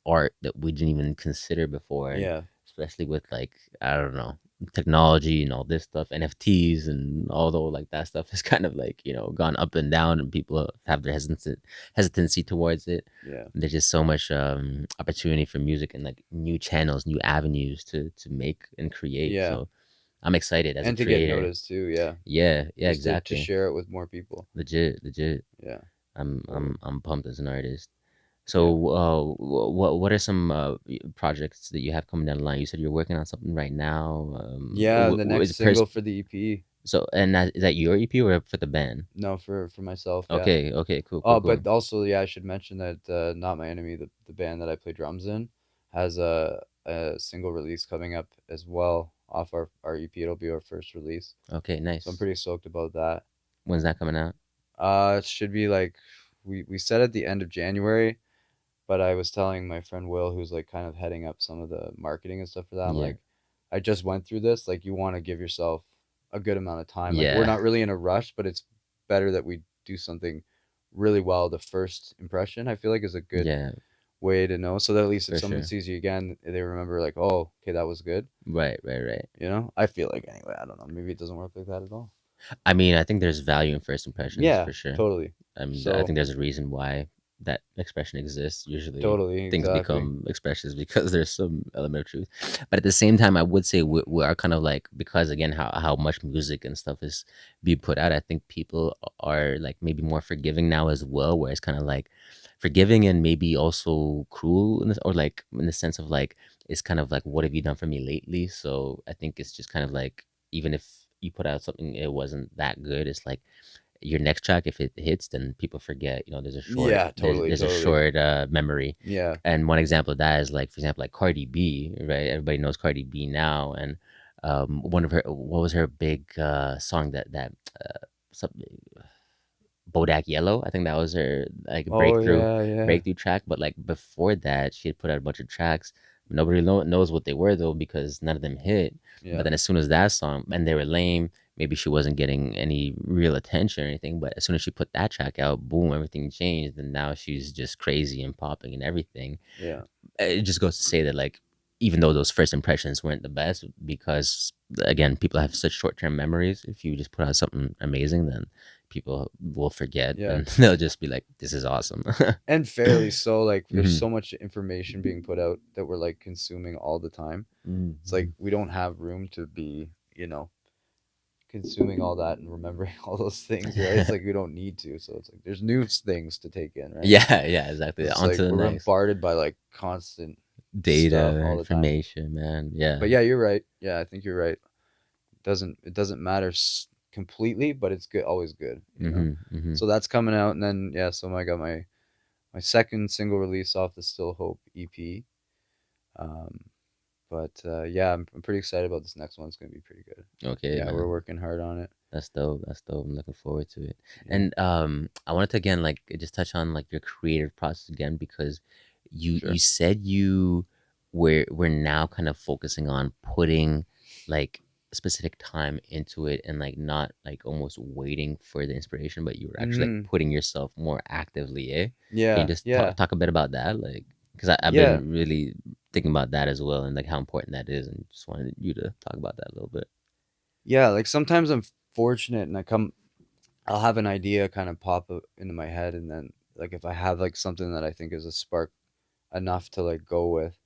art that we didn't even consider before. And Yeah. especially with like, I don't know, technology and all this stuff, NFTs, and although like that stuff has kind of like, gone up and down and people have their hesitancy towards it. Yeah. There's just so much opportunity for music and like new channels, new avenues to make and create. Yeah. So I'm excited as a And to get creator. noticed too. Yeah. Yeah, yeah, Just to exactly. share it with more people. Legit, legit. Yeah. I'm Totally. I'm I'm pumped as an artist. Yeah. So, what are some projects that you have coming down the line? You said you're working on something right now. Yeah, and the Is next it single for the EP. so, and is that your EP or for the band? No, for myself, yeah. Okay, okay, cool, cool, Oh, cool. but also, yeah, I should mention that Not My Enemy, the band that I play drums in, has a single release coming up as well off our EP. It'll be our first release. Okay, So I'm nice. pretty stoked about that. When's that coming out? It should be like we said at the end of January, but I was telling my friend Will, who's like kind of heading up some of the marketing and stuff for that. I'm Yeah, like, I just went through this. Like, you want to give yourself a good amount of time. Like, we're yeah, not really in a rush, but it's better that we do something really well. The first impression, I feel like, is a good yeah, way to know. So that at least if for someone sure. sees you again, they remember like, oh, okay, that was good. Right, right, right. I feel like anyway. I don't know. Maybe it doesn't work like that at all. I mean, I think there's value in first impressions Yeah, for sure. totally. I mean, I So think there's a reason why that expression exists. Usually, totally, things exactly. become expressions because there's some element of truth. But at the same time, I would say we are kind of like, because again, how much music and stuff is being put out. I think people are like maybe more forgiving now as well, where it's kind of like forgiving and maybe also cruel in this, or like in the sense of like it's kind of like, what have you done for me lately? So I think it's just kind of like, even if you put out something it wasn't that good, it's like your next track, if it hits, then people forget. There's a short Yeah, there's totally, there's a totally. short memory. Yeah, And one example of that is like, for example, like Cardi B, right? Everybody knows Cardi B now. And one of her, what was her big song, that something, Bodak Yellow. I think that was her like oh breakthrough yeah, yeah, breakthrough track. But like before that, she had put out a bunch of tracks. Nobody knows what they were though, because none of them hit. But yeah, then as soon as that song, and they were lame, maybe she wasn't getting any real attention or anything. But as soon as she put that track out, boom, everything changed, and now she's just crazy and popping and everything. yeah. It just goes to say that like, even though those first impressions weren't the best, because again, people have such short-term memories. If you just put out something amazing, then people will forget Yeah, and they'll just be like, this is awesome. and fairly so. Like, there's Hmm. so much information being put out that we're like consuming all the time. It's like Hmm. we don't have room to be, consuming all that and remembering all those things, right? It's like we don't need to. So it's like there's new things to take in, right? Yeah, yeah, exactly. It's On like to the we're next. bombarded by like constant stuff Data, all the time. information, man. Yeah. But yeah, you're right. Yeah, I think you're right. It doesn't matter completely, but it's good, always good. Hmm. Hmm. So that's coming out, and then yeah, so I got my second single release off the Still Hope EP. Um, but yeah, I'm pretty excited about this next one. It's gonna be pretty good. Okay, Yeah, we're man. working hard on it. That's dope. That's dope. I'm looking forward to it. Yeah, And I wanted to again like just touch on like your creative process again, because you sure. said you we're now kind of focusing on putting like specific time into it, and like not like almost waiting for the inspiration, but you're actually like Mm, putting yourself more actively, eh? Can you yeah, just yeah, talk a bit about that? Like, because I've yeah, been really thinking about that as well, and like how important that is, and just wanted you to talk about that a little bit. yeah. Like sometimes I'm fortunate, and I'll have an idea kind of into my head, and then like if I have like something that I think is a spark enough to like go with.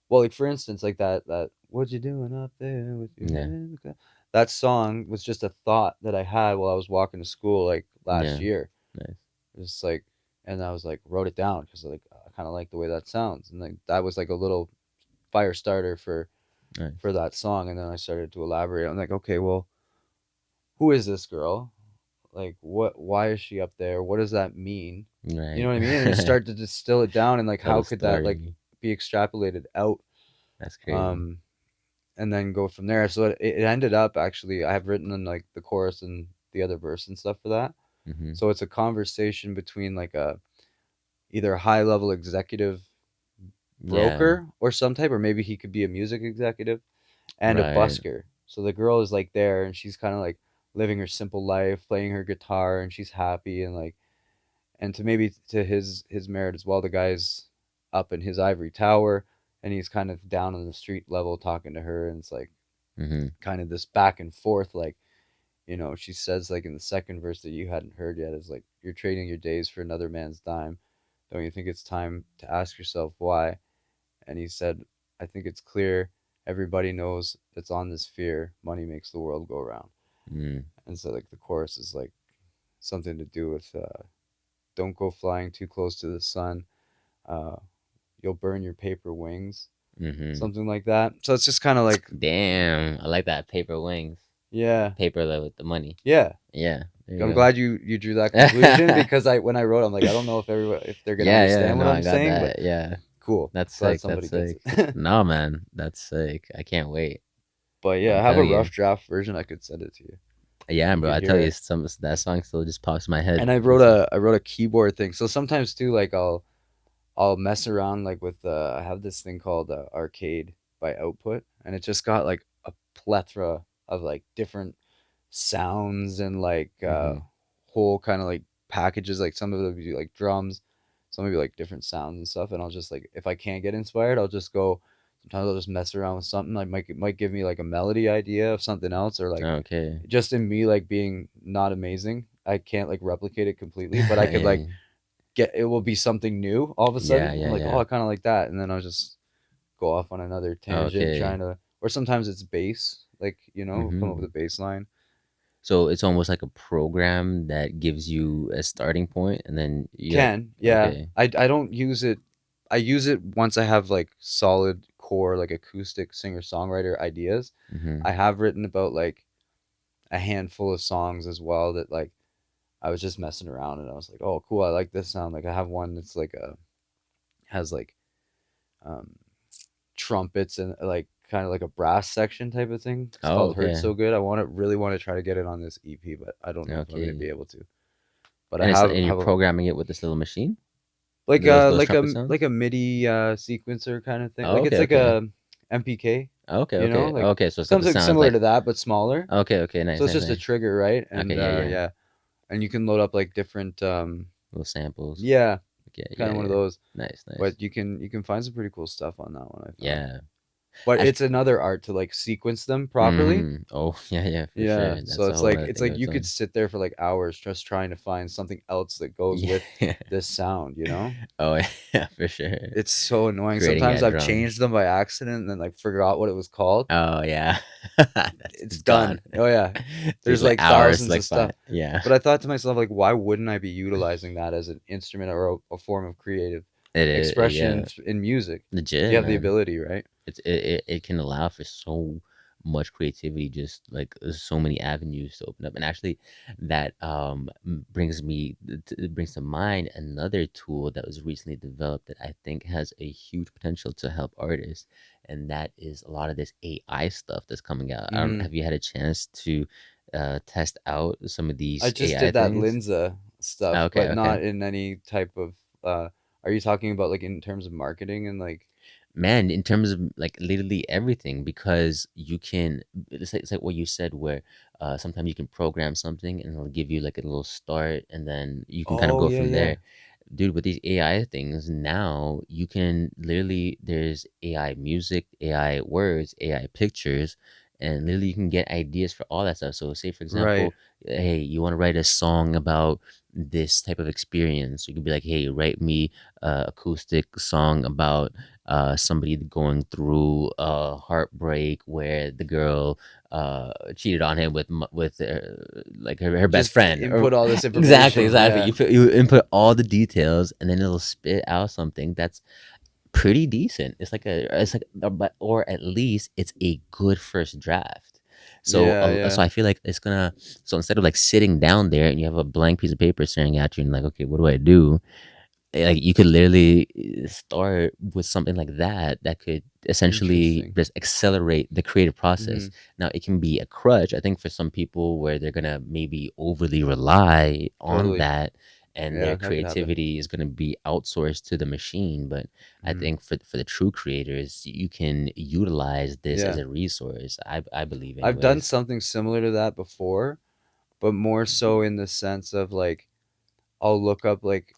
Well, like for instance, like that "What you doing up there with your head Yeah, in the cloud?" That song was just a thought that I had while I was walking to school like last yeah, year. nice, It's like, and I was like wrote it down because like I kind of like the way that sounds, and like that was like a little fire starter nice, for that song. And then I started to elaborate. I'm like, okay, well, who is this girl? Like, what? Why is she up there? What does that mean? You know right. what I mean? And just start to distill it down, and like, Tell how the could that like story. be extrapolated out? That's crazy. Um, and then go from there. So it ended up actually, I have written in like the chorus and the other verse and stuff for that. Mm-hmm. So it's a conversation between like a either a high level executive Yeah, broker or some type, or maybe he could be a music executive and a right. busker. So the girl is like there, and she's kind of like living her simple life, playing her guitar, and she's happy, and like, and to maybe to his merit as well, the guy's up in his ivory tower, and he's kind of down on the street level talking to her, and it's like Mm-hmm. kind of this back and forth, like, she says like in the second verse that you hadn't heard yet is like, you're trading your days for another man's dime. Don't you think it's time to ask yourself why? And he said, I think it's clear everybody knows that's on this fear. Money makes the world go round. Mm, And so like the chorus is like something to do with don't go flying too close to the sun. Uh, you'll burn your paper wings. mm-hmm. Something like that. So it's just kind of like, Damn, I like that paper wings. yeah, Paper with the money. yeah. Yeah, there I'm you glad you drew that conclusion go. because I when I wrote, I'm like, I don't know if everyone if they're gonna Yeah, yeah, understand what no, I'm I got saying, but that. Yeah, cool. that's Glad sick. That's somebody gets sick. it. No, man, that's sick. I can't wait. But yeah, I'm I have a telling rough you. draft version. I could send it to you. Yeah, You bro. could I hear tell you, it. some that song still just pops in my head. And I wrote It's like, a keyboard thing. So sometimes too, like I'll mess around like with I have this thing called Arcade by Output, and it just got like a plethora of like different sounds and like mm-hmm. whole kind of like packages. Like some of them be like drums, some of it be like different sounds and stuff. And I'll just like if I can't get inspired, I'll just go. Sometimes I'll just mess around with something. Like it might give me like a melody idea of something else, or like Okay. just in me like being not amazing. I can't like replicate it completely, but I could like Yeah, get it will be something new all of a yeah, sudden. I'm yeah, like, oh, yeah. I kind of like that, and then I'll just go off on another tangent trying Okay. to. Or sometimes it's bass, like come up with Mm-hmm. a bass line. So it's almost like a program that gives you a starting point, and then you like, Can, yeah. okay. I don't use it. I use it once I have like solid core like acoustic singer-songwriter ideas. Mm-hmm. I have written about like a handful of songs as well that like I was just messing around, and I was like, "Oh, cool. I like this sound." Like I have one that's like a has like um trumpets and like kind of like a brass section type of thing. It's Oh, called "Hurt okay. So Good." I really want to try to get it on this EP, but I don't know if I'm going to Okay. be able to. But I And it's have and you're have a programming it with this little machine? like Those trumpet like sounds? a MIDI sequencer kind of thing. Oh, Like it's okay, like okay. a MPK, Okay, okay. like Okay, so it's got the something sounds similar like, to that but smaller. okay, okay, So nice, it's nice, just a nice. trigger, right? And Okay, yeah, yeah. yeah, and you can load up like different Little samples. yeah, Okay, kind yeah, of one of yeah. those. Nice, nice. But you can find some pretty cool stuff on that one I found. Yeah. But Actually, it's another art to like sequence them properly. mm-hmm. Oh, yeah, yeah, for Yeah, sure. so That's a whole other it's thing like of its you could own. sit there for like hours just trying to find something else that goes with Yeah. this sound, you know? Oh, yeah, for sure. It's so annoying. Creating Sometimes that I've drum. changed them by accident and then like forgot what it was called. Oh, yeah. That's It's it's gone. done. Oh yeah. Takes There's like like hours, thousands like of stuff. fine. Yeah. But I thought to myself like why wouldn't I be utilizing that as an instrument or a form of creative It is, expression yeah. in music? If you Legit, have the man. ability, right? It can allow for so much creativity, just like there's so many avenues to open up. And actually that it brings to mind another tool that was recently developed that I think has a huge potential to help artists, and that is a lot of this AI stuff that's coming out. I don't Mm. Have you had a chance to test out some of I these just AI did that things? Linza stuff, Okay, but okay. not in any type of Are you talking about like in terms of marketing and like? Man, in terms of like literally everything, because you can, it's like what you said, where sometimes you can program something and it'll give you like a little start, and then you can kind of Oh go yeah, from yeah. there. Dude, with these AI things now, you can literally, there's AI music, AI words, AI pictures, and literally you can get ideas for all that stuff. So say for Right. example, hey, you want to write a song about this type of experience. You could be like, hey, write me a acoustic song about somebody going through a heartbreak where the girl cheated on him with like her best Just friend, or input all this exactly, information. exactly. Yeah. You input all the details, and then it'll spit out something that's pretty decent. It's like but or at least it's a good first draft. So Yeah, yeah. so I feel like it's gonna, so instead of like sitting down there and you have a blank piece of paper staring at you and like, okay, what do I do? Like you could literally start with something like that that could essentially Interesting. just accelerate the creative process. Hmm. Now it can be a crutch, I think, for some people where they're gonna maybe overly rely on Totally. that, and Yeah, their that could happen. creativity is gonna be outsourced to the machine. But I Hmm. think for the true creators, you can utilize this as Yeah. a resource. I believe, I've done anyways. something similar to that before, but more so in the sense of like I'll look up like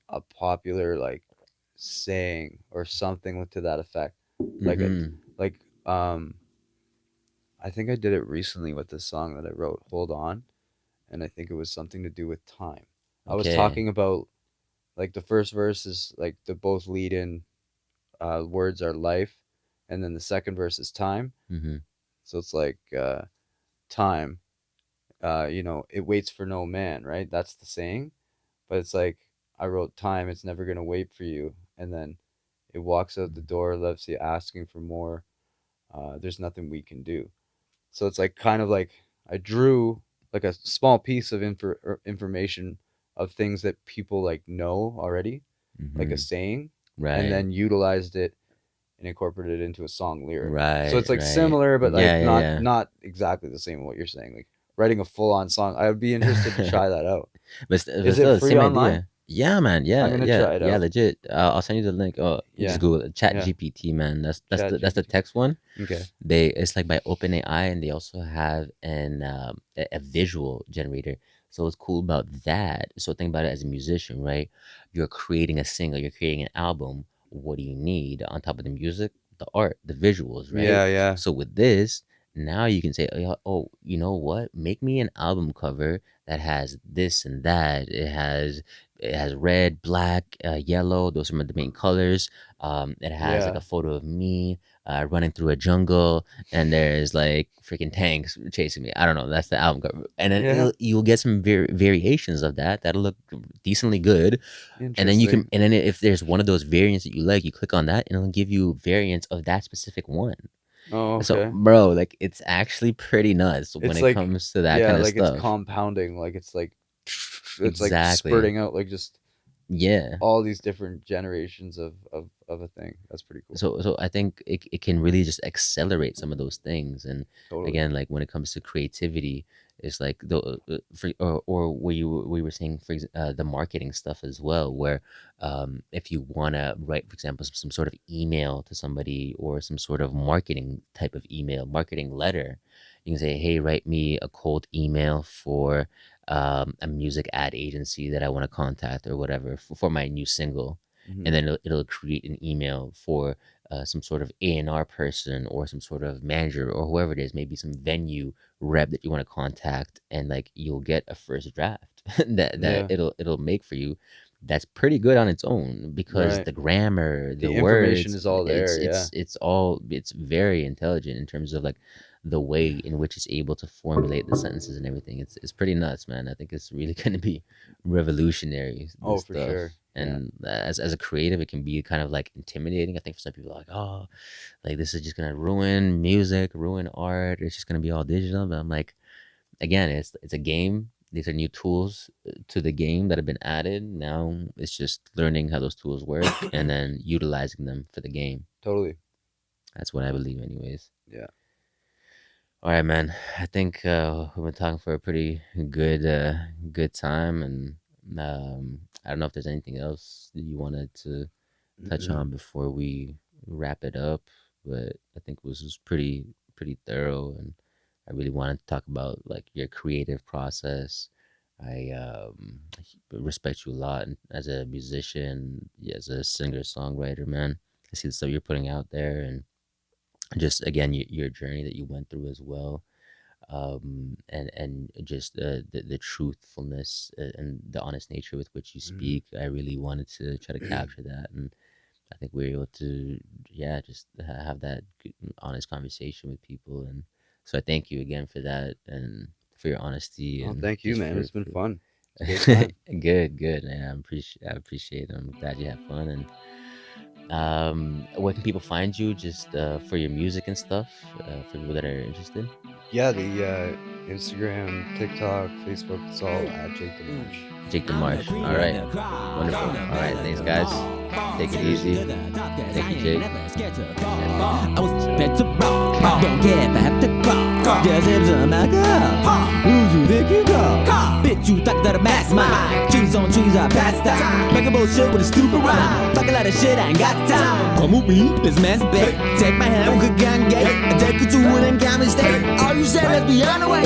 a popular like saying or something to that effect. Like a Mm-hmm. like I think I did it recently with this song that I wrote, Hold On, and I think it was something to do with time. I was Okay. talking about like the first verse is like the both lead in words are life, and then the second verse is time. Mm-hmm. So it's like time, it waits for no man, right? That's the saying. But it's like I wrote time, it's never gonna wait for you, and then it walks out the door, left you asking for more. There's nothing we can do. So it's like kind of like I drew like a small piece of information of things that people like know already, like a Mm-hmm. saying, and Right. then utilized it and incorporated it into a song lyric. So Right, it's like right. similar, but Yeah, like yeah, yeah. not exactly the same what you're saying. Like writing a full on song. I would be interested to try that out. But Is it still, the free same online? idea. Yeah, man. I'm Yeah, gonna yeah, try it yeah. out. Legit. I'll send you the link. Oh, you just Yeah, Google it. Chat yeah. GPT, man. Chat That's the GPT. text one. Okay. It's like by OpenAI, and they also have a visual generator. So what's cool about that? So think about it as a musician, right? You're creating a single, you're creating an album. What do you need on top of the music? The art, the visuals, right? Yeah, yeah, So with this, now you can say, oh, yeah, oh, you know what? Make me an album cover that has this and that. It has red, black, yellow. Those are the main colors. It has like yeah, a photo of me running through a jungle, and there's like freaking tanks chasing me. I don't know. That's the album cover, and then yeah. you'll get some variations of that that'll look decently good. And then you can, Interesting. and then if there's one of those variants that you like, you click on that, and it'll give you variants of that specific one. Oh, So, okay. bro, like it's actually pretty nuts when It's it like, comes to that yeah, kind of like it's stuff. compounding. Like it's like Exactly. spurting out like just Yeah. all these different generations of a thing. That's pretty cool. So I think it can really just accelerate some of those things. And Totally. again, like when it comes to creativity, it's like the for or we were saying the marketing stuff as well, where if you want to write, for example, some sort of email to somebody, or some sort of marketing type of email, marketing letter, you can say, hey, write me a cold email for a music ad agency that I want to contact, or whatever, for my new single. And Hmm. then it'll create an email for some sort of A&R person, or some sort of manager, or whoever it is, maybe some venue rep that you want to contact, and like you'll get a first draft that Yeah. it'll make for you. That's pretty good on its own, because Right. the grammar, the The information words, is all there. Yeah. it's very intelligent in terms of like the way in which it's able to formulate the sentences and everything. It's pretty nuts, man. I think it's really going to be revolutionary, Oh, this for stuff. sure. Yeah. And as a creative, it can be kind of like intimidating. I think for some people, like, oh, like this is just gonna ruin music, ruin art. It's just gonna be all digital. But I'm like, again, it's a game. These are new tools to the game that have been added. Now it's just learning how those tools work, and then utilizing them for the game. Totally. That's what I believe, anyways. Yeah. All right, man. I think we've been talking for a pretty good time, and I don't know if there's anything else that you wanted to touch Mm-mm. on before we wrap it up, but I think was pretty thorough, and I really wanted to talk about like your creative process. I respect you a lot as a musician, yeah, as a singer songwriter, man. I see the stuff you're putting out there, and just again your journey that you went through as well, and just the truthfulness and the honest nature with which you Mhm. speak. I really wanted to try to capture that, and I think we are able to, yeah, just have that good, honest conversation with people. And so I thank you again for that and for your honesty Oh, and thank you, just man. It's been for fun. It's a great time. good, good. Yeah, I appreciate it. I'm glad you have fun. And where can people find you just for your music and stuff for people that are interested? Yeah, the Instagram, TikTok, Facebook, it's all at Jake Demarsh. Jake I'm the Demarsh. cream All of right. the crop. Wonderful. From the All right. middle Thanks, of the guys. ball. Take it Straight easy. to the top, 'cause Thank I you, ain't Jake. never scared to And fall. I was peace meant out. to ball. Don't care if I have to crawl. Just hit some alcohol. Who you think you call? Bitch, you thought that a mastermind. Trees on trees, I passed time. Making bullshit with a stupid rhyme. Talking a lot of shit, I ain't got time. Come with me, let's masturbate. Take my hand, we could gang gate. I take you to an encounter state. All you said, let's be on the way.